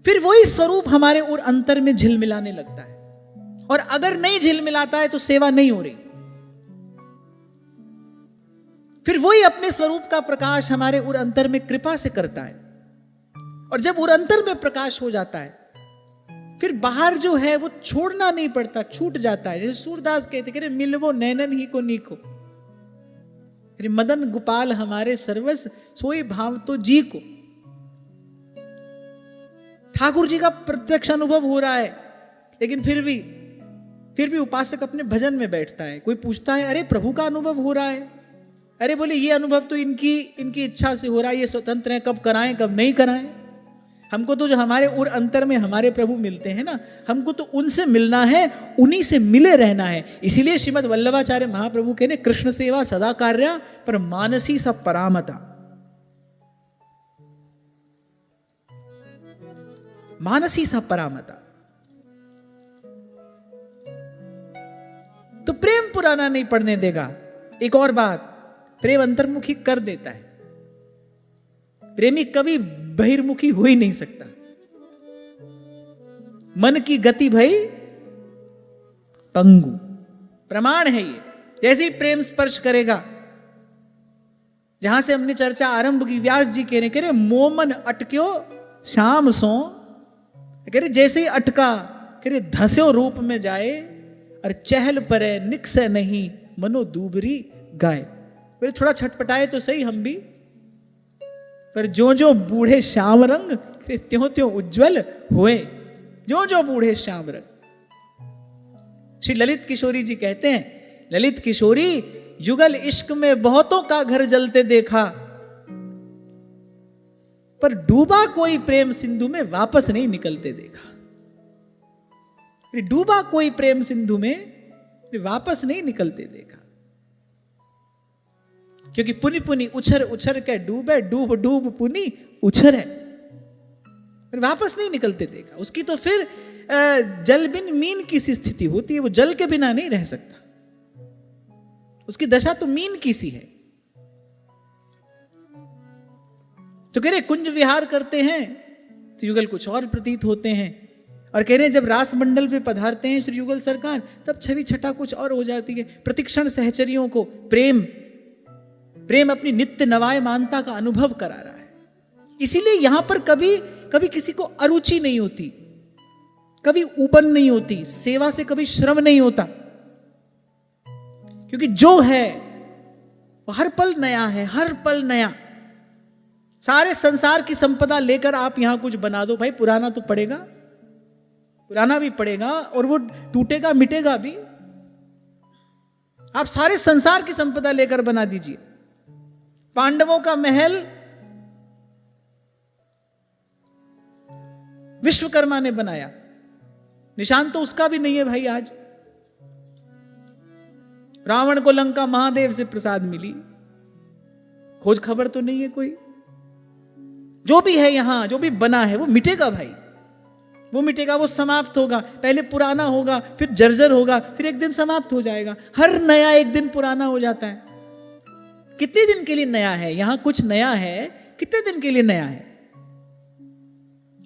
फिर वही स्वरूप हमारे और अंतर में झिलमिलाने लगता है। और अगर नहीं झिलमिलाता है तो सेवा नहीं हो रही। फिर वही अपने स्वरूप का प्रकाश हमारे उर अंतर में कृपा से करता है, और जब उर अंतर में प्रकाश हो जाता है, फिर बाहर जो है वो छोड़ना नहीं पड़ता, छूट जाता है। जैसे सूरदास कहते कि मिलवो नैनन ही को नीको, अरे मदन गोपाल हमारे सर्वस, सोई भाव तो जी को। ठाकुर जी का प्रत्यक्ष अनुभव हो रहा है, लेकिन फिर भी उपासक अपने भजन में बैठता है। कोई पूछता है, अरे प्रभु का अनुभव हो रहा है, अरे बोले ये अनुभव तो इनकी इच्छा से हो रहा है, ये स्वतंत्र है, कब कराएं कब नहीं कराएं। हमको तो जो हमारे उर अंतर में हमारे प्रभु मिलते हैं ना, हमको तो उनसे मिलना है, उन्हीं से मिले रहना है। इसीलिए श्रीमद् वल्लभाचार्य महाप्रभु कहने, कृष्ण सेवा सदा कार्या पर मानसी सब परामता। मानसी सब परामता। तो प्रेम पुराना नहीं पड़ने देगा। एक और बात, प्रेम अंतर्मुखी कर देता है। प्रेमी कभी बहिर्मुखी हो ही नहीं सकता। मन की गति भई पंगु, प्रमाण है ये। जैसे ही प्रेम स्पर्श करेगा, जहां से हमने चर्चा आरंभ की, व्यास जी कह रहे मोमन अटक्यो शाम सो, कह रहे जैसे ही अटका, कह रहे धस्यो रूप में जाए, और चहल परे निकसे नहीं मनो दूबरी गाय। बोले थोड़ा छटपटाए तो सही हम भी, पर जो जो बूढ़े श्याम रंग त्यों त्यों उज्जवल हुए, जो जो बूढ़े श्याम रंग। श्री ललित किशोरी जी कहते हैं, ललित किशोरी युगल इश्क में बहुतों का घर जलते देखा, पर डूबा कोई प्रेम सिंधु में वापस नहीं निकलते देखा। डूबा कोई प्रेम सिंधु में वापस नहीं निकलते देखा, क्योंकि पुनि पुनि उछर उछर के डूबे, डूब डूब पुनि उछर है, फिर वापस नहीं निकलते देखा। उसकी तो फिर जल बिन मीन की सी स्थिति होती है, वो जल के बिना नहीं रह सकता, उसकी दशा तो मीन की सी है। तो कह रहे कुंज विहार करते हैं तो युगल कुछ और प्रतीत होते हैं, और कह रहे हैं जब रास मंडल पे पधारते हैं श्री युगल सरकार, तब छवि छटा कुछ और हो जाती है। प्रतिक्षण सहचरियों को प्रेम प्रेम अपनी नित्य नवायमानता का अनुभव करा रहा है। इसीलिए यहां पर कभी कभी किसी को अरुचि नहीं होती, कभी ऊबन नहीं होती, सेवा से कभी श्रम नहीं होता, क्योंकि जो है वो हर पल नया है, हर पल नया। सारे संसार की संपदा लेकर आप यहां कुछ बना दो, भाई पुराना तो पड़ेगा, पुराना भी पड़ेगा और वो टूटेगा मिटेगा भी। आप सारे संसार की संपदा लेकर बना दीजिए। पांडवों का महल विश्वकर्मा ने बनाया, निशान तो उसका भी नहीं है भाई आज। रावण को लंका महादेव से प्रसाद मिली, खोज खबर तो नहीं है कोई। जो भी है यहां, जो भी बना है वो मिटेगा भाई, वो मिटेगा, वो समाप्त होगा। पहले पुराना होगा, फिर जर्जर होगा, फिर एक दिन समाप्त हो जाएगा। हर नया एक दिन पुराना हो जाता है। कितने दिन के लिए नया है? यहां कुछ नया है, कितने दिन के लिए नया है?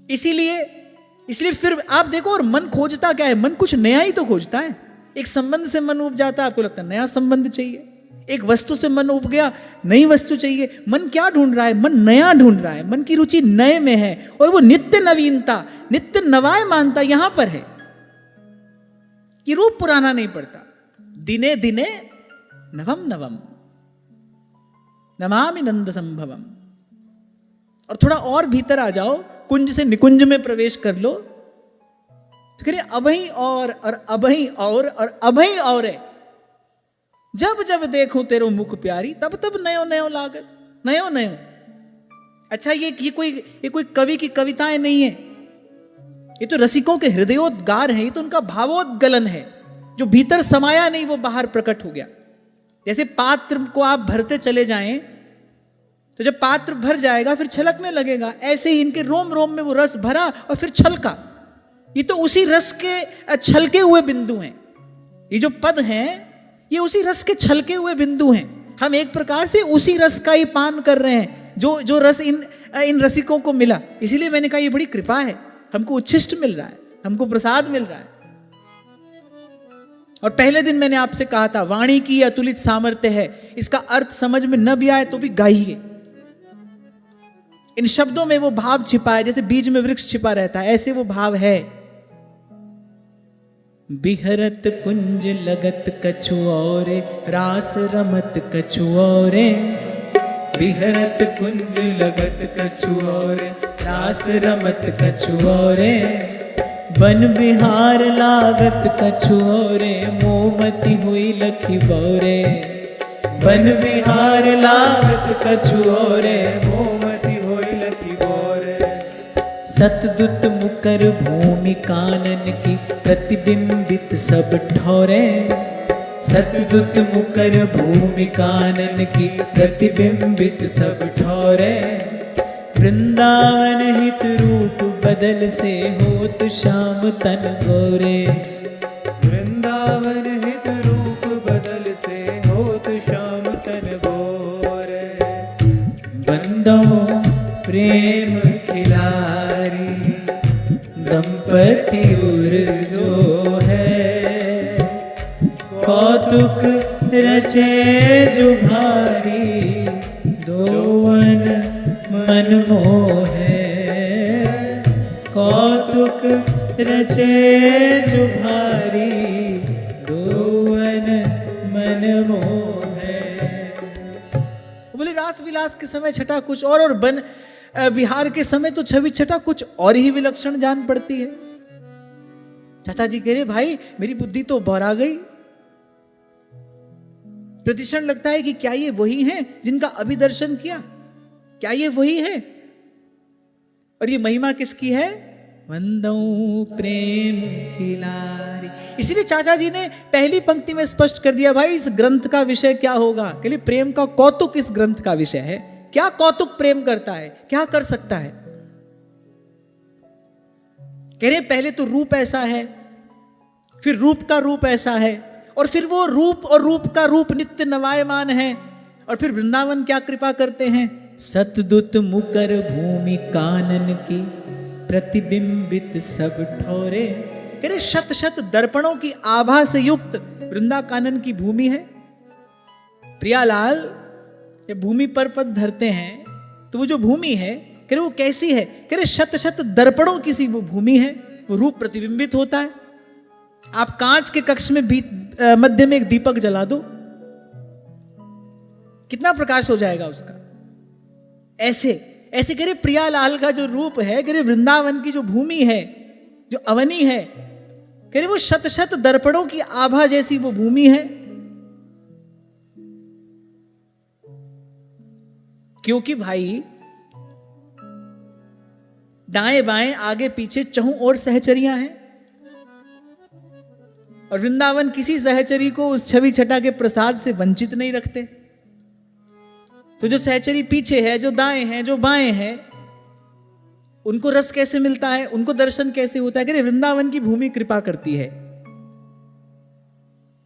इसीलिए फिर आप देखो, और मन खोजता क्या है? मन कुछ नया ही तो खोजता है। एक संबंध से मन उब जाता है, आपको लगता है नया संबंध चाहिए। एक वस्तु से मन उब गया, नई वस्तु चाहिए। मन क्या ढूंढ रहा है? मन नया ढूंढ रहा है। मन की रुचि नए में है, और वो नित्य नवीनता, नित्य नवायमानता यहां पर है कि रूप पुराना नहीं पड़ता। दिने दिने नवम नवम नमामि नंद संभवम। और थोड़ा और भीतर आ जाओ, कुंज से निकुंज में प्रवेश कर लो, तो कह रहे अभई और अभई और अभई और है। जब जब देखो तेरो मुख प्यारी, तब तब नयो नयो लागत, नयो नयो। अच्छा, ये कोई कवि की कविताएं नहीं है, ये तो रसिकों के हृदयोद्गार है, ये तो उनका भावोद्गलन है। जो भीतर समाया नहीं वो बाहर प्रकट हो गया। जैसे पात्र को आप भरते चले जाएं, तो जब पात्र भर जाएगा फिर छलकने लगेगा। ऐसे ही इनके रोम रोम में वो रस भरा और फिर छलका। ये तो उसी रस के छलके हुए बिंदु हैं। ये जो पद हैं, ये उसी रस के छलके हुए बिंदु हैं। हम एक प्रकार से उसी रस का ही पान कर रहे हैं, जो रस इन रसिकों को मिला। इसीलिए मैंने कहा ये बड़ी कृपा है, हमको उच्छिष्ट मिल रहा है, हमको प्रसाद मिल रहा है। और पहले दिन मैंने आपसे कहा था, वाणी की अतुलित सामर्थ्य है। इसका अर्थ समझ में न भी आए तो भी गाइए। इन शब्दों में वो भाव छिपा है, जैसे बीज में वृक्ष छिपा रहता है, ऐसे वो भाव है। बिहरत कुंज लगत कछु औरे, रास रमत कछु औरे। बिहरत कुंज लगत कछु औरे, रास रमत कछु औरे। बन बिहार लागत कछु औरे, मोमती हुई लखी बौरे। बन बिहार लागत कछु औरे, मोमती होई लखी बौरे। सतदूत मुकर भूमि कानन की, प्रतिबिंबित सब ठौरे। सतदूत मुकर भूमि कानन की, प्रतिबिंबित सब ठौरे। वृंदावन हित रूप बदल से, होत श्याम तन गोरे। वृंदावन हित रूप बदल से, होत श्याम तन गोरे। बंदों प्रेम खिलारी, दंपति उर जो है। कौतुक रचे जो भारी, दोवन मन मोहे। कौतुक रचे जो भारी, दोवन मन मोहे। बोले रास विलास के समय छटा कुछ और बन बिहार के समय तो छवि छटा कुछ और ही विलक्षण जान पड़ती है। चाचा जी कह रहे भाई मेरी बुद्धि तो बौरा गई। प्रतिक्षण लगता है कि क्या ये वही हैं जिनका अभी दर्शन किया? क्या ये वही है? और ये महिमा किसकी है? वंदो प्रेम खिलारी। इसलिए चाचा जी ने पहली पंक्ति में स्पष्ट कर दिया, भाई इस ग्रंथ का विषय क्या होगा? के लिए प्रेम का कौतुक इस ग्रंथ का विषय है। क्या कौतुक प्रेम करता है, क्या कर सकता है? कह रहे पहले तो रूप ऐसा है, फिर रूप का रूप ऐसा है, और फिर वो रूप और रूप का रूप नित्य नवायमान है। और फिर वृंदावन क्या कृपा करते हैं? सतदूत मुकर भूमि कानन की, प्रतिबिंबित सब ठोरे। कह रहे शत शत दर्पणों की आभा से युक्त वृंदा कानन की भूमि है। प्रियालाल जब भूमि पर पद धरते हैं तो वो जो भूमि है कह रहे वो कैसी है? कह रहे शत शत दर्पणों की सी वो भूमि है, वो रूप प्रतिबिंबित होता है। आप कांच के कक्ष में मध्य में एक दीपक जला दो, कितना प्रकाश हो जाएगा उसका। ऐसे ऐसे कह रहे प्रियालाल का जो रूप है, कह रहे वृंदावन की जो भूमि है, जो अवनी है, कह रहे वो शत शत दर्पणों की आभा जैसी वो भूमि है। क्योंकि भाई दाएं बाएं आगे पीछे चहुं और सहचरियां हैं, और वृंदावन किसी सहचरी को उस छवि छटा के प्रसाद से वंचित नहीं रखते। तो जो सहचरी पीछे है, जो दाएं हैं, जो बाएं हैं, उनको रस कैसे मिलता है, उनको दर्शन कैसे होता है? कि वृंदावन की भूमि कृपा करती है,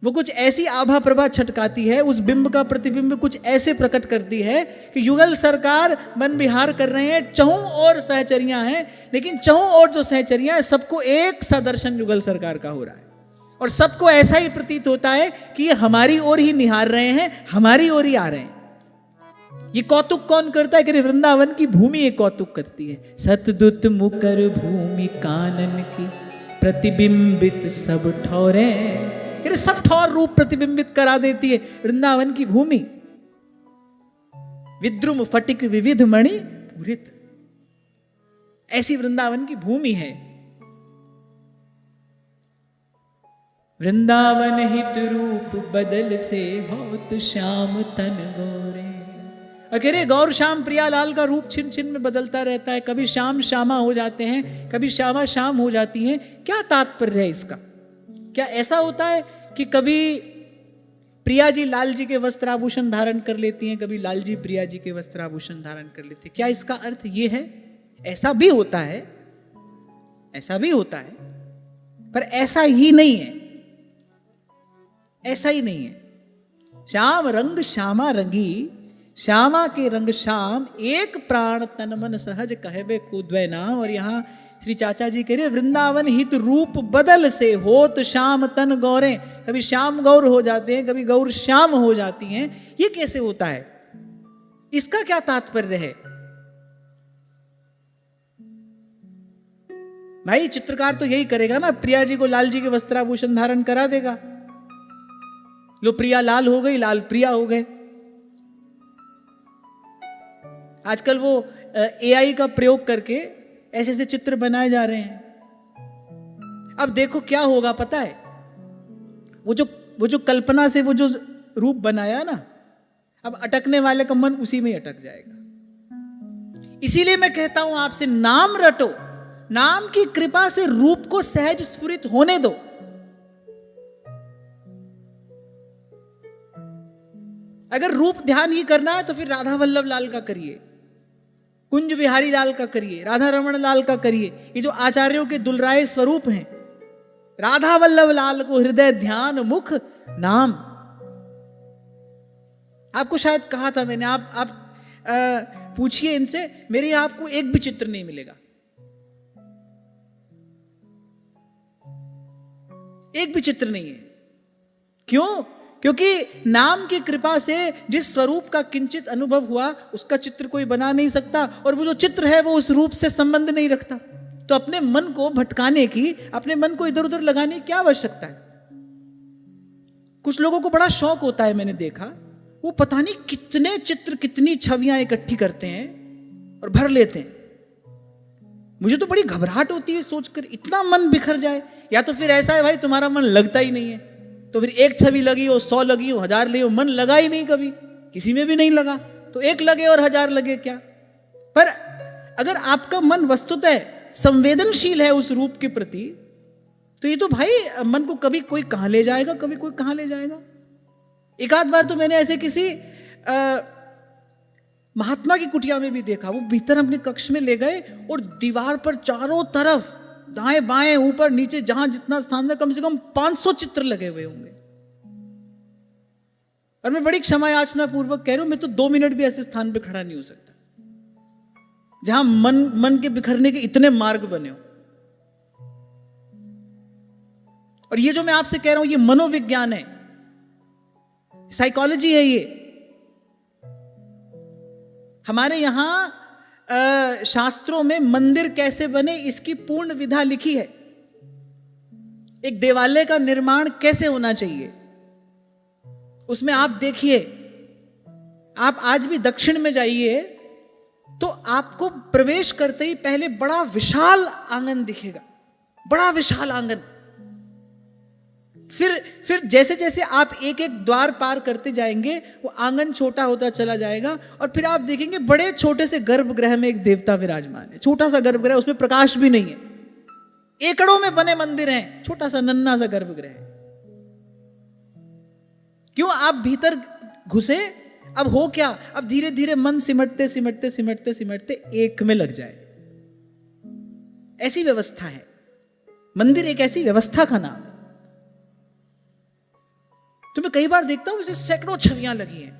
वो कुछ ऐसी आभा प्रभा छटकाती है, उस बिंब का प्रतिबिंब कुछ ऐसे प्रकट करती है कि युगल सरकार वन विहार कर रहे हैं, चहुं और सहचरियां हैं, लेकिन चहुं और जो सहचरियां हैं सबको एक सा दर्शन युगल सरकार का हो रहा है, और सबको ऐसा ही प्रतीत होता है कि ये हमारी ओर ही निहार रहे हैं, हमारी ओर ही आ रहे हैं। ये कौतुक कौन करता है? कि वृंदावन की भूमि ये कौतुक करती है। सतदूत मुकर भूमि कानन की प्रतिबिंबित सब ठौरे। सब ठौर रूप प्रतिबिंबित करा देती है वृंदावन की भूमि। विद्रुम फटिक विविध मणि पूरित, ऐसी वृंदावन की भूमि है। वृंदावन हित रूप बदल से होत श्याम तन गोरे। अकेले गौर श्याम प्रियालाल का रूप छिन छिन में बदलता रहता है, कभी श्याम श्यामा हो जाते हैं, कभी श्यामा श्याम हो जाती हैं। क्या तात्पर्य है इसका? क्या ऐसा होता है कि कभी प्रिया जी लाल जी के वस्त्र आभूषण धारण कर लेती हैं, कभी लाल जी प्रिया जी के वस्त्र आभूषण धारण कर लेते हैं? क्या इसका अर्थ ये है? ऐसा भी होता है, ऐसा भी होता है, पर ऐसा ही नहीं है, ऐसा ही नहीं है। श्याम रंग श्यामा रंगी, श्यामा के रंग श्याम, एक प्राण तन मन सहज कहबे को द्वय नाम। और यहां श्री चाचा जी कह रहे वृंदावन हित रूप बदल से होत श्याम तन गौरे। कभी श्याम गौर हो जाते हैं, कभी गौर श्याम हो जाती हैं। ये कैसे होता है? इसका क्या तात्पर्य है? भाई चित्रकार तो यही करेगा ना, प्रिया जी को लाल जी के वस्त्राभूषण धारण करा देगा। लो प्रिया लाल हो गई, लाल प्रिया हो गए। आजकल वो एआई का प्रयोग करके ऐसे ऐसे चित्र बनाए जा रहे हैं। अब देखो क्या होगा पता है? वो जो कल्पना से वो जो रूप बनाया ना, अब अटकने वाले का मन उसी में ही अटक जाएगा। इसीलिए मैं कहता हूं आपसे, नाम रटो, नाम की कृपा से रूप को सहज स्फुरित होने दो। अगर रूप ध्यान ही करना है तो फिर राधा वल्लभ लाल का करिए, कुंज बिहारी लाल का करिए, राधा रमण लाल का करिए। ये जो आचार्यों के दुलराय स्वरूप हैं, राधा वल्लभ लाल को हृदय ध्यान मुख नाम। आपको शायद कहा था मैंने, आप पूछिए इनसे, मेरे यहां आपको एक भी चित्र नहीं मिलेगा, एक भी चित्र नहीं है। क्यों? क्योंकि नाम की कृपा से जिस स्वरूप का किंचित अनुभव हुआ उसका चित्र कोई बना नहीं सकता, और वो जो चित्र है वो उस रूप से संबंध नहीं रखता। तो अपने मन को भटकाने की, अपने मन को इधर उधर लगाने की क्या आवश्यकता है? कुछ लोगों को बड़ा शौक होता है, मैंने देखा, वो पता नहीं कितने चित्र, कितनी छवियां इकट्ठी करते हैं और भर लेते हैं। मुझे तो बड़ी घबराहट होती है सोचकर, इतना मन बिखर जाए। या तो फिर ऐसा है भाई तुम्हारा मन लगता ही नहीं है, तो फिर एक छवि लगी हो, 100 लगी हो, 1000 लगी हो, मन लगा ही नहीं, कभी किसी में भी नहीं लगा, तो एक लगे और 1000 लगे क्या। पर अगर आपका मन वस्तुतः संवेदनशील है उस रूप के प्रति, तो ये तो भाई मन को कभी कोई कहां ले जाएगा, कभी कोई कहां ले जाएगा। एक आध बार तो मैंने ऐसे किसी महात्मा की कुटिया में भी देखा, वो भीतर अपने कक्ष में ले गए और दीवार पर चारों तरफ दाएं बाएं ऊपर नीचे जहां जितना स्थान है, कम से कम 500 चित्र लगे हुए होंगे। और मैं बड़ी क्षमा याचना पूर्वक कह रहा हूं, मैं तो 2 मिनट भी ऐसे स्थान पे खड़ा नहीं हो सकता। जहां मन के बिखरने के इतने मार्ग बने हो। और ये जो मैं आपसे कह रहा हूं, ये मनोविज्ञान है, साइकोलॉजी है। ये हमारे यहां शास्त्रों में मंदिर कैसे बने इसकी पूर्ण विधा लिखी है। एक देवालय का निर्माण कैसे होना चाहिए, उसमें आप देखिए, आप आज भी दक्षिण में जाइए तो आपको प्रवेश करते ही पहले बड़ा विशाल आंगन दिखेगा, बड़ा विशाल आंगन। फिर जैसे जैसे आप एक एक द्वार पार करते जाएंगे वो आंगन छोटा होता चला जाएगा, और फिर आप देखेंगे बड़े छोटे से गर्भगृह में एक देवता विराजमान है। छोटा सा गर्भगृह, उसमें प्रकाश भी नहीं है, एकड़ों में बने मंदिर हैं, छोटा सा नन्हा सा गर्भगृह है। क्यों? आप भीतर घुसे, अब हो क्या, अब धीरे धीरे मन सिमटते सिमटते सिमटते सिमटते एक में लग जाए। ऐसी व्यवस्था है मंदिर, एक ऐसी व्यवस्था का नाम है। तो मैं कई बार देखता हूं, इसे सैकड़ों छवियां लगी हैं।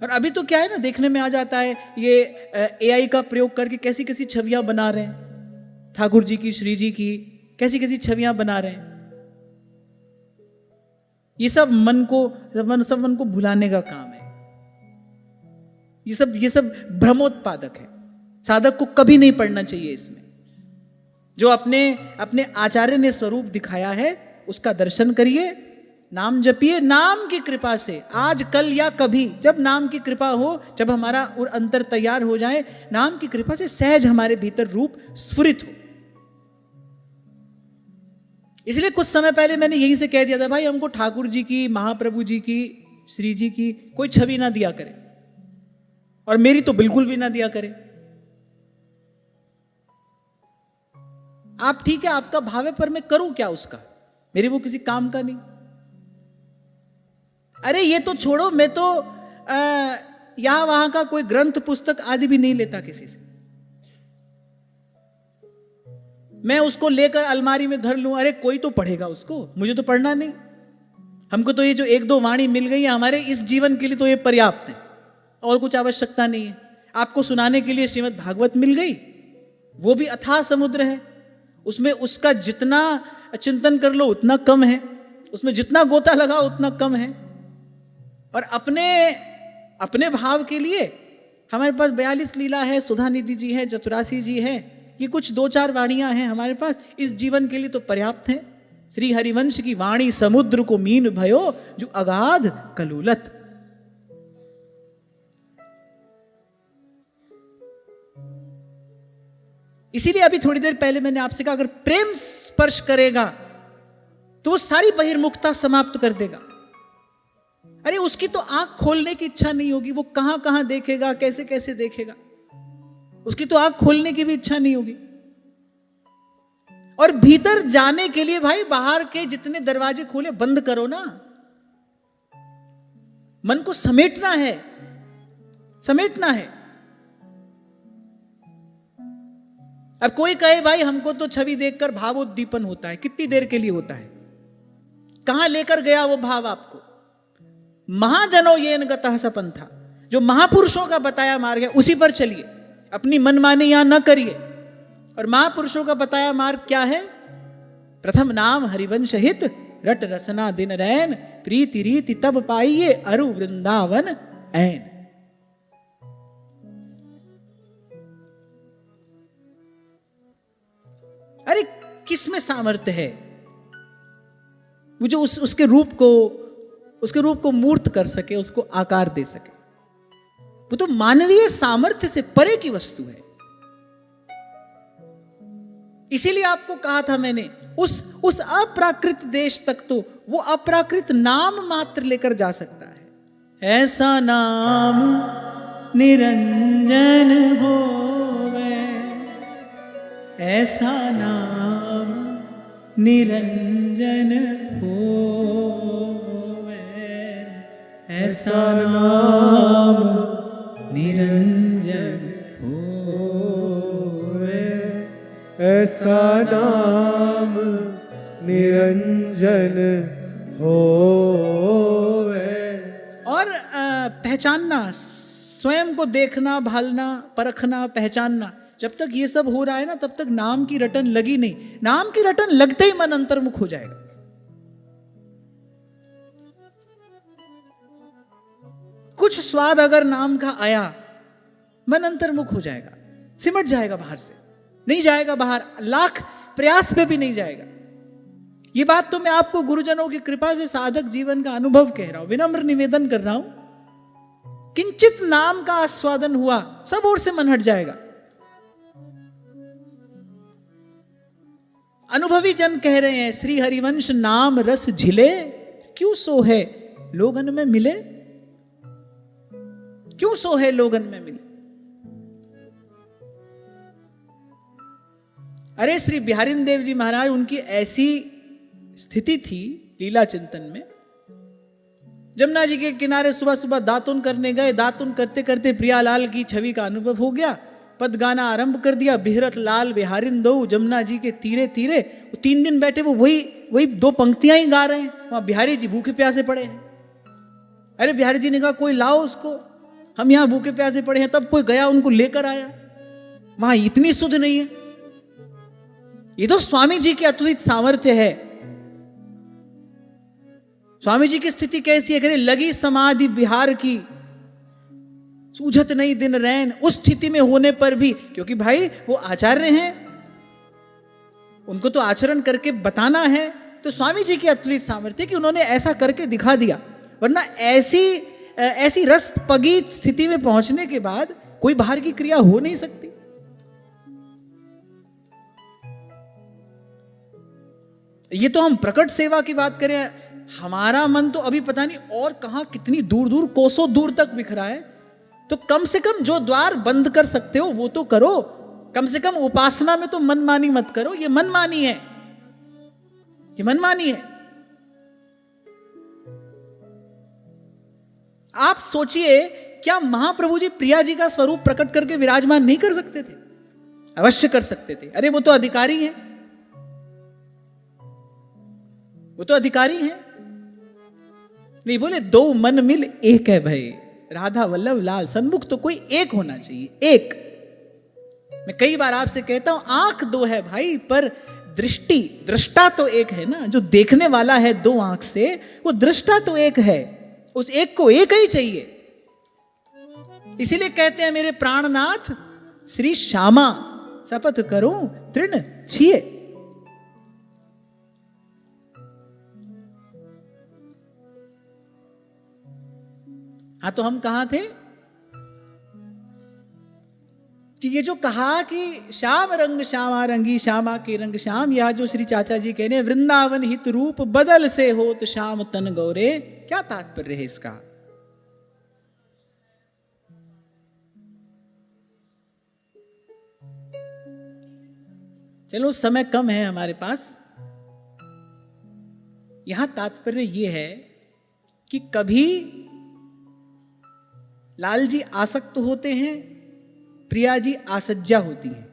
और अभी तो क्या है ना, देखने में आ जाता है, ये एआई का प्रयोग करके कैसी कैसी छवियां बना रहे हैं, ठाकुर जी की, श्री जी की, कैसी कैसी छवियां बना रहे हैं। ये सब मन को भुलाने का काम है। ये सब भ्रमोत्पादक है। साधक को कभी नहीं पढ़ना चाहिए इसमें। जो अपने आचार्य ने स्वरूप दिखाया है उसका दर्शन करिए, नाम जपिए, नाम की कृपा से, आज कल या कभी, जब नाम की कृपा हो, जब हमारा अंतर तैयार हो जाए, नाम की कृपा से सहज हमारे भीतर रूप स्फुरित हो। इसलिए कुछ समय पहले मैंने यहीं से कह दिया था, भाई हमको ठाकुर जी की, महाप्रभु जी की, श्री जी की कोई छवि ना दिया करे, और मेरी तो बिल्कुल भी ना दिया करे। आप ठीक है, आपका भाव है, पर मैं करूं क्या उसका? मेरे वो किसी काम का नहीं। अरे ये तो छोड़ो, मैं तो यहां वहां का कोई ग्रंथ पुस्तक आदि भी नहीं लेता किसी से। मैं उसको लेकर अलमारी में धर लूं, अरे कोई तो पढ़ेगा उसको, मुझे तो पढ़ना नहीं। हमको तो ये जो एक दो वाणी मिल गई है हमारे इस जीवन के लिए, तो ये पर्याप्त है, और कुछ आवश्यकता नहीं है। आपको सुनाने के लिए श्रीमद् भागवत मिल गई, वो भी अथाह समुद्र है, उसमें उसका जितना चिंतन कर लो उतना कम है, उसमें जितना गोता लगा उतना कम है। और अपने भाव के लिए हमारे पास 42 लीला है, सुधा निधि जी है, चतुरासी जी है, ये कुछ 2-4 वाणियां हैं हमारे पास, इस जीवन के लिए तो पर्याप्त है। श्री हरिवंश की वाणी समुद्र को मीन भयो, जो अगाध कलुलत। इसीलिए अभी थोड़ी देर पहले मैंने आपसे कहा, अगर प्रेम स्पर्श करेगा तो वो सारी बहिर्मुखता समाप्त कर देगा। अरे उसकी तो आंख खोलने की इच्छा नहीं होगी, वो कहां कहां देखेगा, कैसे कैसे देखेगा, उसकी तो आंख खोलने की भी इच्छा नहीं होगी। और भीतर जाने के लिए भाई बाहर के जितने दरवाजे खोले बंद करो ना, मन को समेटना है, समेटना है। अब कोई कहे भाई हमको तो छवि देखकर भावोद्दीपन होता है, कितनी देर के लिए होता है? कहां लेकर गया वो भाव आपको? महाजनो येन गतः स पंथा, जो महापुरुषों का बताया मार्ग है उसी पर चलिए, अपनी मनमानी यहां न करिए। और महापुरुषों का बताया मार्ग क्या है? प्रथम नाम हरिवंश हित, रट रसना दिन रैन, प्रीति रीति तब पाइए, अरु वृंदावन ऐन। अरे किसमें सामर्थ्य है वो जो उसके रूप को मूर्त कर सके, उसको आकार दे सके? वो तो मानवीय सामर्थ्य से परे की वस्तु है। इसीलिए आपको कहा था मैंने, उस अप्राकृत देश तक तो वो अप्राकृत नाम मात्र लेकर जा सकता है। ऐसा नाम निरंजन होवे, ऐसा नाम निरंजन होवे, ऐसा नाम निरंजन होवे, ऐसा नाम निरंजन होवे। और पहचानना, स्वयं को देखना, भालना, परखना, पहचानना, जब तक ये सब हो रहा है ना, तब तक नाम की रटन लगी नहीं। नाम की रटन लगते ही मन अंतर्मुख हो जाएगा। कुछ स्वाद अगर नाम का आया, मन अंतर्मुख हो जाएगा, सिमट जाएगा, बाहर से नहीं जाएगा, बाहर लाख प्रयास पे भी नहीं जाएगा। ये बात तो मैं आपको गुरुजनों की कृपा से साधक जीवन का अनुभव कह रहा हूं, विनम्र निवेदन कर रहा हूं। किंचित नाम का आस्वादन हुआ, सब ओर से मन हट जाएगा। अनुभवी जन कह रहे हैं, श्री हरिवंश नाम रस झिले, क्यों सो है लोगन में मिले, क्यों सो है लोगन में मिले। अरे श्री बिहारी देव जी महाराज, उनकी ऐसी स्थिति थी लीला चिंतन में, जमुना जी के किनारे सुबह सुबह दातुन करने गए, दातुन करते करते प्रियालाल की छवि का अनुभव हो गया, पद गाना आरंभ कर दिया, बिहरत लाल बिहारिन दो, जमुना जी के तीरे तीरे। 3 दिन बैठे वो वही 2 पंक्तियां ही गा रहे हैं। वहां बिहारी जी भूखे प्यासे पड़े हैं। अरे बिहारी जी ने कहा कोई लाओ उसको, हम यहां भूखे प्यासे पड़े हैं। तब कोई गया, उनको लेकर आया। वहां इतनी सुध नहीं है। ये तो स्वामी जी की अतुलित सामर्थ्य है। स्वामी जी की स्थिति कैसी है, लगी समाधि बिहार की, सूझत नहीं दिन रैन। उस स्थिति में होने पर भी, क्योंकि भाई वो आचार्य हैं, उनको तो आचरण करके बताना है। तो स्वामी जी की अतुलित सामर्थ्य कि उन्होंने ऐसा करके दिखा दिया, वरना ऐसी रस पगी स्थिति में पहुंचने के बाद कोई बाहर की क्रिया हो नहीं सकती। ये तो हम प्रकट सेवा की बात करें, हमारा मन तो अभी पता नहीं और कहां, कितनी दूर दूर, कोसों दूर तक बिखरा है। तो कम से कम जो द्वार बंद कर सकते हो वो तो करो। कम से कम उपासना में तो मनमानी मत करो। ये मनमानी है, ये मनमानी है। आप सोचिए, क्या महाप्रभु जी प्रिया जी का स्वरूप प्रकट करके विराजमान नहीं कर सकते थे? अवश्य कर सकते थे। अरे वो तो अधिकारी हैं, वो तो अधिकारी हैं। नहीं बोले दो मन मिल एक है भाई, राधा वल्लभ लाल सन्मुख तो कोई एक होना चाहिए, एक। मैं कई बार आपसे कहता हूं, आंख 2 है भाई, पर दृष्टि, दृष्टा तो एक है ना। जो देखने वाला है 2 आंख से, वो दृष्टा तो एक है। उस एक को एक ही चाहिए। इसीलिए कहते हैं मेरे प्राणनाथ श्री श्यामा, शपथ करूं तृण छिए। हाँ, तो हम कहां थे कि ये जो कहा कि श्याम रंग श्यामा रंगी, श्यामा के रंग श्याम, या जो श्री चाचा जी कह रहे हैं वृंदावन हित रूप बदल से होत श्याम तन गौरे, क्या तात्पर्य है इसका? चलो समय कम है हमारे पास। यहां तात्पर्य यह है कि कभी लाल जी आसक्त होते हैं, प्रिया जी आसज्जा होती हैं,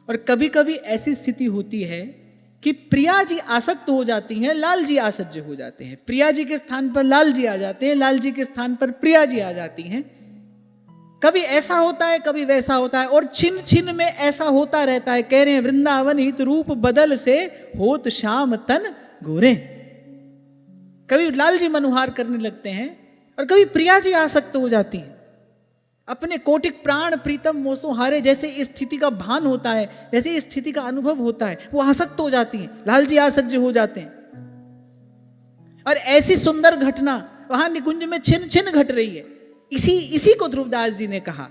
और कभी कभी ऐसी स्थिति होती है कि प्रिया जी आसक्त हो जाती हैं, लाल जी आसज्ज हो जाते हैं। प्रिया जी के स्थान पर लाल जी आ जाते हैं, लाल जी के स्थान पर प्रिया जी आ जाती हैं। कभी ऐसा होता है, कभी वैसा होता है, और छिन छिन में ऐसा होता रहता है। कह रहे हैं वृंदावन हित रूप बदल से होत श्याम तन गोरे। कभी लाल जी मनुहार करने लगते हैं और कभी प्रिया जी आसक्त हो जाती हैं। अपने कोटिक प्राण प्रीतम मोसो हारे, जैसे इस स्थिति का भान होता है, जैसे इस स्थिति का अनुभव होता है, वो आसक्त हो जाती हैं, लाल जी आसज्ज हो जाते हैं। और ऐसी सुंदर घटना वहां निकुंज में छिन छिन घट रही है। इसी को ध्रुवदास जी ने कहा।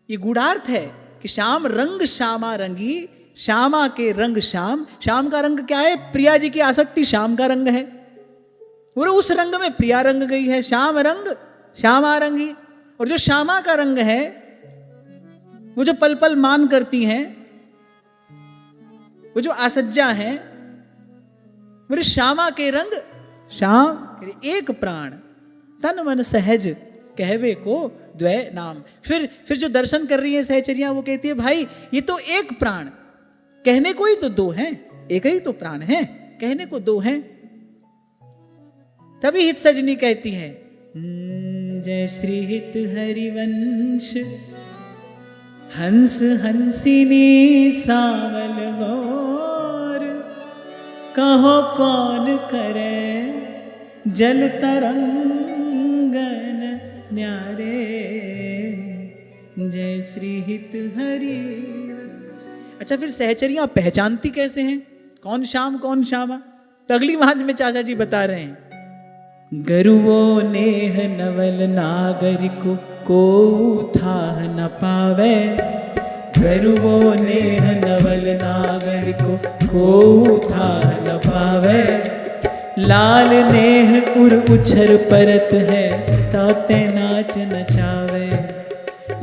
ये गूढ़ार्थ है कि श्याम रंग श्यामा रंगी, श्यामा के रंग श्याम। श्याम का रंग क्या है? प्रिया जी की आसक्ति श्याम का रंग है, और उस रंग में प्रिया रंग गई है। श्याम रंग श्यामा रंगी। और जो श्यामा का रंग है, वो जो पल पल मान करती हैं, वो जो आसज्जा हैं, मेरे श्यामा के रंग श्याम। एक प्राण तन मन सहज कहवे को द्वय नाम। फिर जो दर्शन कर रही है सहचरियां, वो कहती है भाई ये तो एक प्राण, कहने को ही तो 2 हैं, एक ही तो प्राण है, कहने को 2 हैं। तभी हित सजनी कहती है जय श्री हित हरिवंश हंस हंसिनी सावल गौर, कहो कौन करे जल तरंगन न्यारे। जय श्री हित हरि। अच्छा, फिर सहचरियां पहचानती कैसे हैं कौन श्याम कौन श्यामा? तो अगली वाज में चाचा जी बता रहे हैं, गरुवो नेह नवल नागरिको को थाह न पावे। गरुवो नेह नवल नागरिको को थाह न पावे। लाल नेह उर उछर परत है ताते नाच नचावे।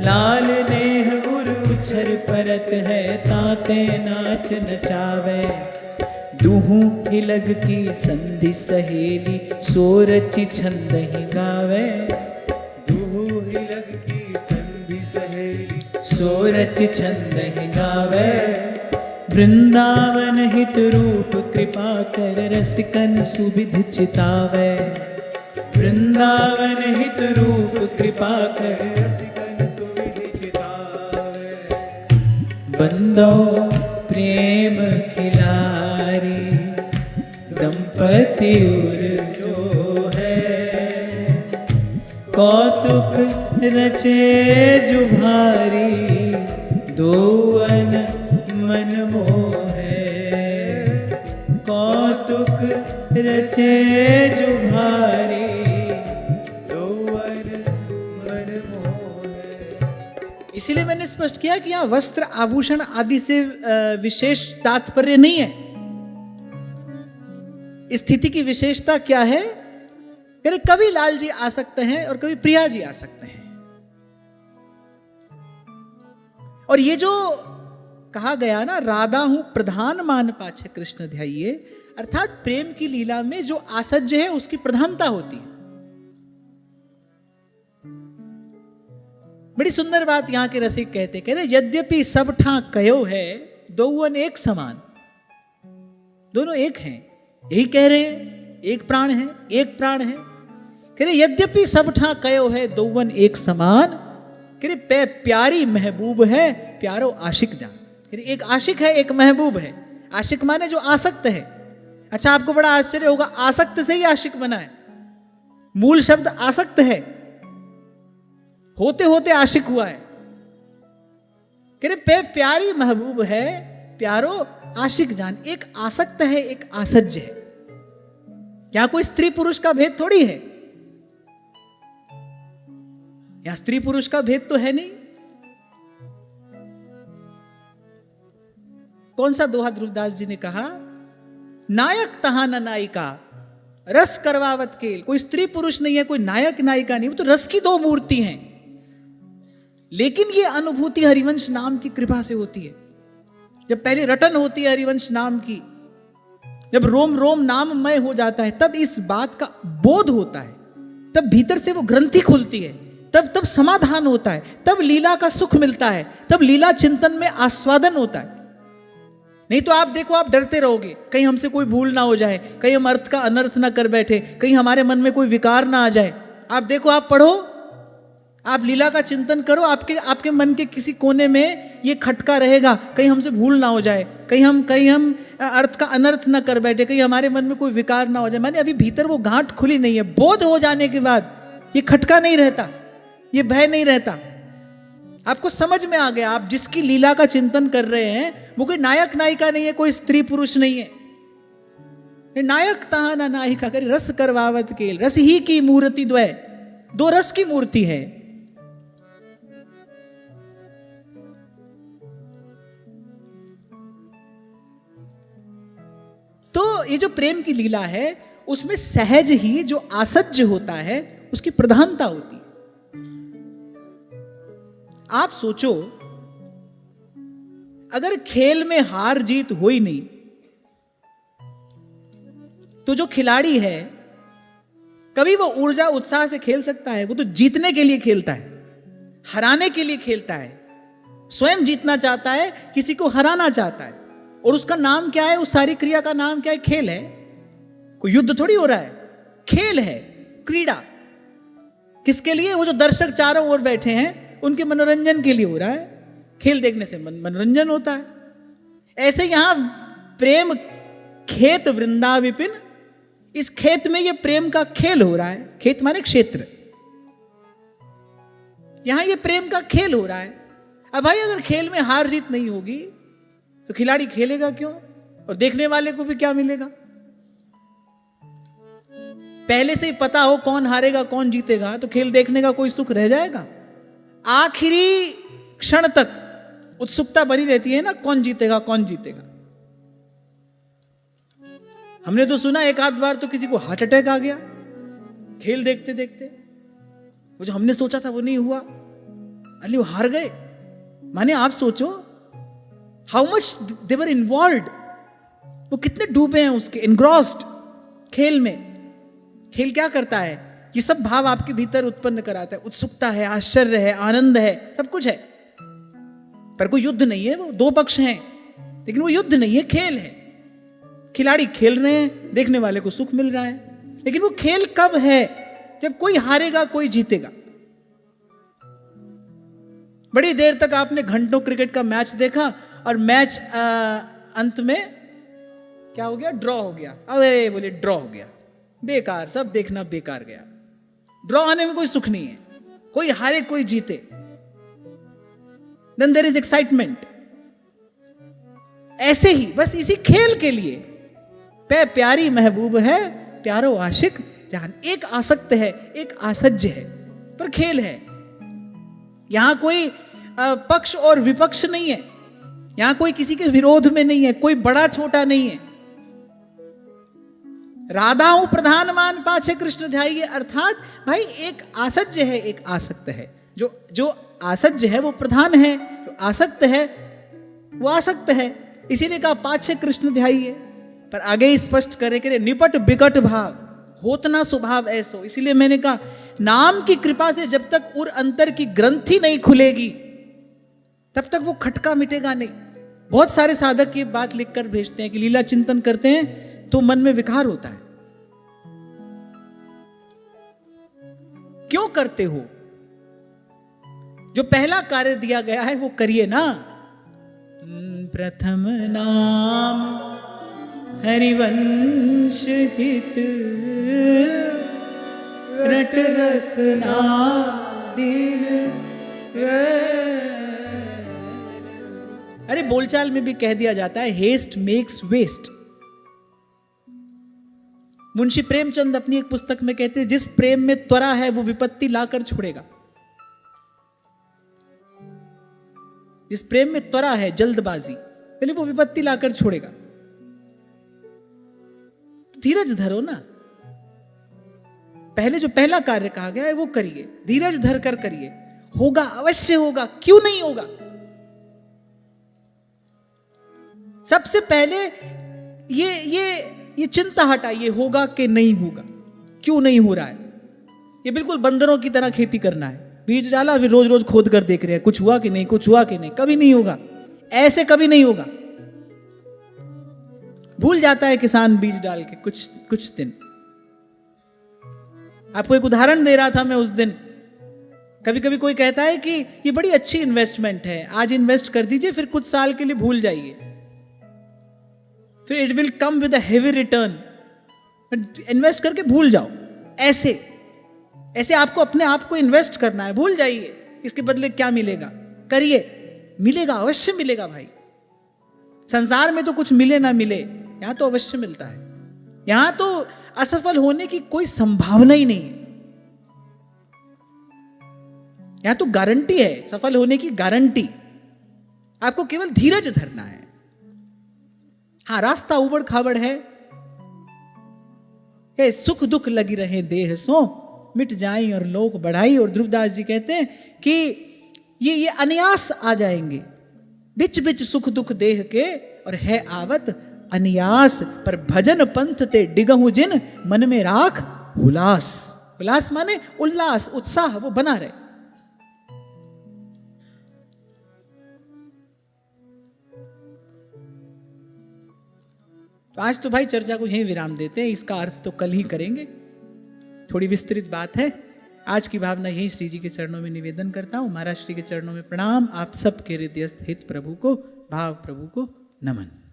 लाल नेह उर उछर परत है ताते नाच नचावे। दुहु हिलग की संधि सहेली सोरचि छंद ही गावे। दुहु हिलग की संधि सहेली सोरचि छंद ही गावे। वृंदावन हित रूप कृपा कर रसिकन सुविध चितावे। वृंदावन हित रूप कृपा कर रसिकन सुविधि चितावे। बंदो प्रेम खिलारी दंपति उर जो है। कौतुक रचे जुभारी दोवन मन मोहे। कौतुक रचे जुभारी दोवन मन मोहे। इसीलिए मैंने स्पष्ट किया कि यहाँ वस्त्र आभूषण आदि से विशेष तात्पर्य नहीं है। स्थिति की विशेषता क्या है? कभी लाल जी आ सकते हैं और कभी प्रिया जी आ सकते हैं। और ये जो कहा गया ना, राधा हूं प्रधान मान पाछे कृष्ण ध्याइये, अर्थात प्रेम की लीला में जो आसज्य है उसकी प्रधानता होती है। बड़ी सुंदर बात यहां के रसिक कहते यद्यपि सब ठा कयो है दोवन एक समान। दोनों एक हैं, यही कह रहे हैं, एक प्राण है, एक प्राण है। कह रहे यद्यपि सब ठा कयो है दोवन एक समान। कह रहे प्यारी महबूब है प्यारो आशिक जान। कह रहे एक आशिक है एक महबूब है। आशिक माने जो आसक्त है। अच्छा, आपको बड़ा आश्चर्य होगा, आसक्त से ही आशिक बना है। मूल शब्द आसक्त है, होते होते आशिक हुआ है। कह रहे प्यारी महबूब है प्यारो आशिक जान। एक आसक्त है एक आसज्य है। क्या कोई स्त्री पुरुष का भेद थोड़ी है? या स्त्री पुरुष का भेद तो है नहीं। कौन सा दोहा ध्रुवदास जी ने कहा? नायक तहा न नायिका रस करवावत केल। कोई स्त्री पुरुष नहीं है, कोई नायक नायिका नहीं, वो तो रस की दो मूर्ति हैं। लेकिन ये अनुभूति हरिवंश नाम की कृपा से होती है। जब पहले रटन होती है हरिवंश नाम की, जब रोम रोम नाममय हो जाता है, तब इस बात का बोध होता है, तब भीतर से वो ग्रंथि खुलती है, तब समाधान होता है, तब लीला का सुख मिलता है, तब लीला चिंतन में आस्वादन होता है। नहीं तो आप देखो, आप डरते रहोगे कहीं हमसे कोई भूल ना हो जाए, कहीं हम अर्थ का अनर्थ ना कर बैठे, कहीं हमारे मन में कोई विकार ना आ जाए। आप देखो, आप पढ़ो, आप लीला का चिंतन करो, आपके मन के किसी कोने में ये खटका रहेगा, कहीं हमसे भूल ना हो जाए, कहीं हम अर्थ का अनर्थ ना कर बैठे, कहीं हमारे मन में कोई विकार ना हो जाए। माने अभी भीतर वो गांठ खुली नहीं है। बोध हो जाने के बाद ये खटका नहीं रहता, ये भय नहीं रहता। आपको समझ में आ गया, आप जिसकी लीला का चिंतन कर रहे हैं वो कोई नायक नायिका नहीं है, कोई स्त्री पुरुष नहीं है। नायक तहा ना नायिका करे रस करवावत केल। रस ही की मूर्ति द्वय, दो रस की मूर्ति है। तो ये जो प्रेम की लीला है उसमें सहज ही जो आसज्य होता है उसकी प्रधानता होती है। आप सोचो, अगर खेल में हार जीत हो ही नहीं तो जो खिलाड़ी है कभी वो ऊर्जा उत्साह से खेल सकता है? वो तो जीतने के लिए खेलता है, हराने के लिए खेलता है, स्वयं जीतना चाहता है, किसी को हराना चाहता है। और उसका नाम क्या है? उस सारी क्रिया का नाम क्या है? खेल है। कोई युद्ध थोड़ी हो रहा है, खेल है, क्रीड़ा। किसके लिए? वो जो दर्शक चारों ओर बैठे हैं उनके मनोरंजन के लिए हो रहा है। खेल देखने से मनोरंजन होता है। ऐसे यहां प्रेम खेत वृंदा विपिन, इस खेत में ये प्रेम का खेल हो रहा है। खेत माने क्षेत्र, यहां ये प्रेम का खेल हो रहा है। अब भाई अगर खेल में हार जीत नहीं होगी तो खिलाड़ी खेलेगा क्यों, और देखने वाले को भी क्या मिलेगा? पहले से ही पता हो कौन हारेगा कौन जीतेगा तो खेल देखने का कोई सुख रह जाएगा? आखिरी क्षण तक उत्सुकता बनी रहती है ना, कौन जीतेगा कौन जीतेगा। हमने तो सुना एक आध बार तो किसी को हार्ट अटैक आ गया खेल देखते देखते। वो जो हमने सोचा था वो नहीं हुआ, अरे वो हार गए। माने आप सोचो how much they were involved, वो कितने डूबे हैं उसके, एनग्रॉस्ड खेल में। खेल क्या करता है? ये सब भाव आपके भीतर उत्पन्न कराता है। उत्सुकता है, आश्चर्य है, आनंद है, सब कुछ है। पर कोई युद्ध नहीं है, वो दो पक्ष हैं लेकिन वो युद्ध नहीं है, खेल है। खिलाड़ी खेल रहे हैं, देखने वाले को सुख मिल रहा है। लेकिन वो खेल कब है? जब कोई हारेगा कोई जीतेगा। बड़ी देर तक आपने घंटों क्रिकेट का मैच देखा और मैच अंत में क्या हो गया? ड्रॉ हो गया। अरे बोले ड्रॉ हो गया, बेकार, सब देखना बेकार गया। ड्रॉ आने में कोई सुख नहीं है, कोई हारे कोई जीते। Then there is excitement. ऐसे ही बस इसी खेल के लिए प्यारी महबूब है प्यारो आशिक जहान। एक आसक्त है एक आसज्य है, पर खेल है। यहां कोई पक्ष और विपक्ष नहीं है, यहां कोई किसी के विरोध में नहीं है, कोई बड़ा छोटा नहीं है। राधा हूं प्रधान मान पाछे कृष्ण ध्याइए, अर्थात भाई एक आसज्य है एक आसक्त है। जो आसज्य है वो प्रधान है, जो आसक्त है वो आसक्त है। इसीलिए कहा पाछे कृष्ण ध्याइए। पर आगे ही स्पष्ट करे निपट बिकट भाव होत ना स्वभाव ऐसो। इसीलिए मैंने कहा नाम की कृपा से जब तक उर अंतर की ग्रंथि नहीं खुलेगी तब तक वो खटका मिटेगा नहीं। बहुत सारे साधक ये बात लिखकर भेजते हैं कि लीला चिंतन करते हैं तो मन में विकार होता है। क्यों करते हो? जो पहला कार्य दिया गया है वो करिए ना। प्रथम नाम हरिवंश हित रट रसना दिल। अरे बोलचाल में भी कह दिया जाता है haste makes waste. Munshi Premchand अपनी एक पुस्तक में कहते हैं जिस प्रेम में त्वरा है वो विपत्ति लाकर छोड़ेगा। जिस प्रेम में त्वरा है जल्दबाजी, पहले वो विपत्ति लाकर छोड़ेगा। तो धीरज धरो ना। पहले जो पहला कार्य कहा गया है वो करिए, धीरज धर कर करिए। होगा, अवश्य होगा, क्यों नहीं होगा। सबसे पहले ये चिंता हटाइए, होगा कि नहीं होगा, क्यों नहीं हो रहा है। ये बिल्कुल बंदरों की तरह खेती करना है। बीज डाला फिर रोज रोज खोद कर देख रहे हैं कुछ हुआ कि नहीं, कुछ हुआ कि नहीं। कभी नहीं होगा, ऐसे कभी नहीं होगा। भूल जाता है किसान बीज डाल के कुछ दिन। आपको एक उदाहरण दे रहा था मैं उस दिन। कभी कभी कोई कहता है कि ये बड़ी अच्छी इन्वेस्टमेंट है, आज इन्वेस्ट कर दीजिए फिर कुछ साल के लिए भूल जाइए, फिर it will come with a heavy return. Invest करके भूल जाओ। ऐसे आपको अपने आप को इन्वेस्ट करना है, भूल जाइए। इसके बदले क्या मिलेगा, करिए, मिलेगा, अवश्य मिलेगा भाई। संसार में तो कुछ मिले ना मिले, यहां तो अवश्य मिलता है। यहां तो असफल होने की कोई संभावना ही नहीं है। यहां तो गारंटी है सफल होने की, गारंटी। आपको केवल धीरज धरना है। हाँ, रास्ता उबड़ खाबड़ है, सुख दुख लगी रहे देह सो मिट जाई और लोक बढ़ाई। और ध्रुवदास जी कहते हैं कि ये अनियास आ जाएंगे, बिच बिच सुख दुख देह के और है आवत अनियास। पर भजन पंथ ते डिगहु जिन मन में राख हुलास। हुलास माने उल्लास, उत्साह, वो बना रहे। तो आज तो भाई चर्चा को यहीं विराम देते हैं, इसका अर्थ तो कल ही करेंगे। थोड़ी विस्तृत बात है, आज की भावना यही श्री जी के चरणों में निवेदन करता हूँ। महाराज श्री के चरणों में प्रणाम। आप सबके हृदयस्थ हित प्रभु को, भाव प्रभु को नमन।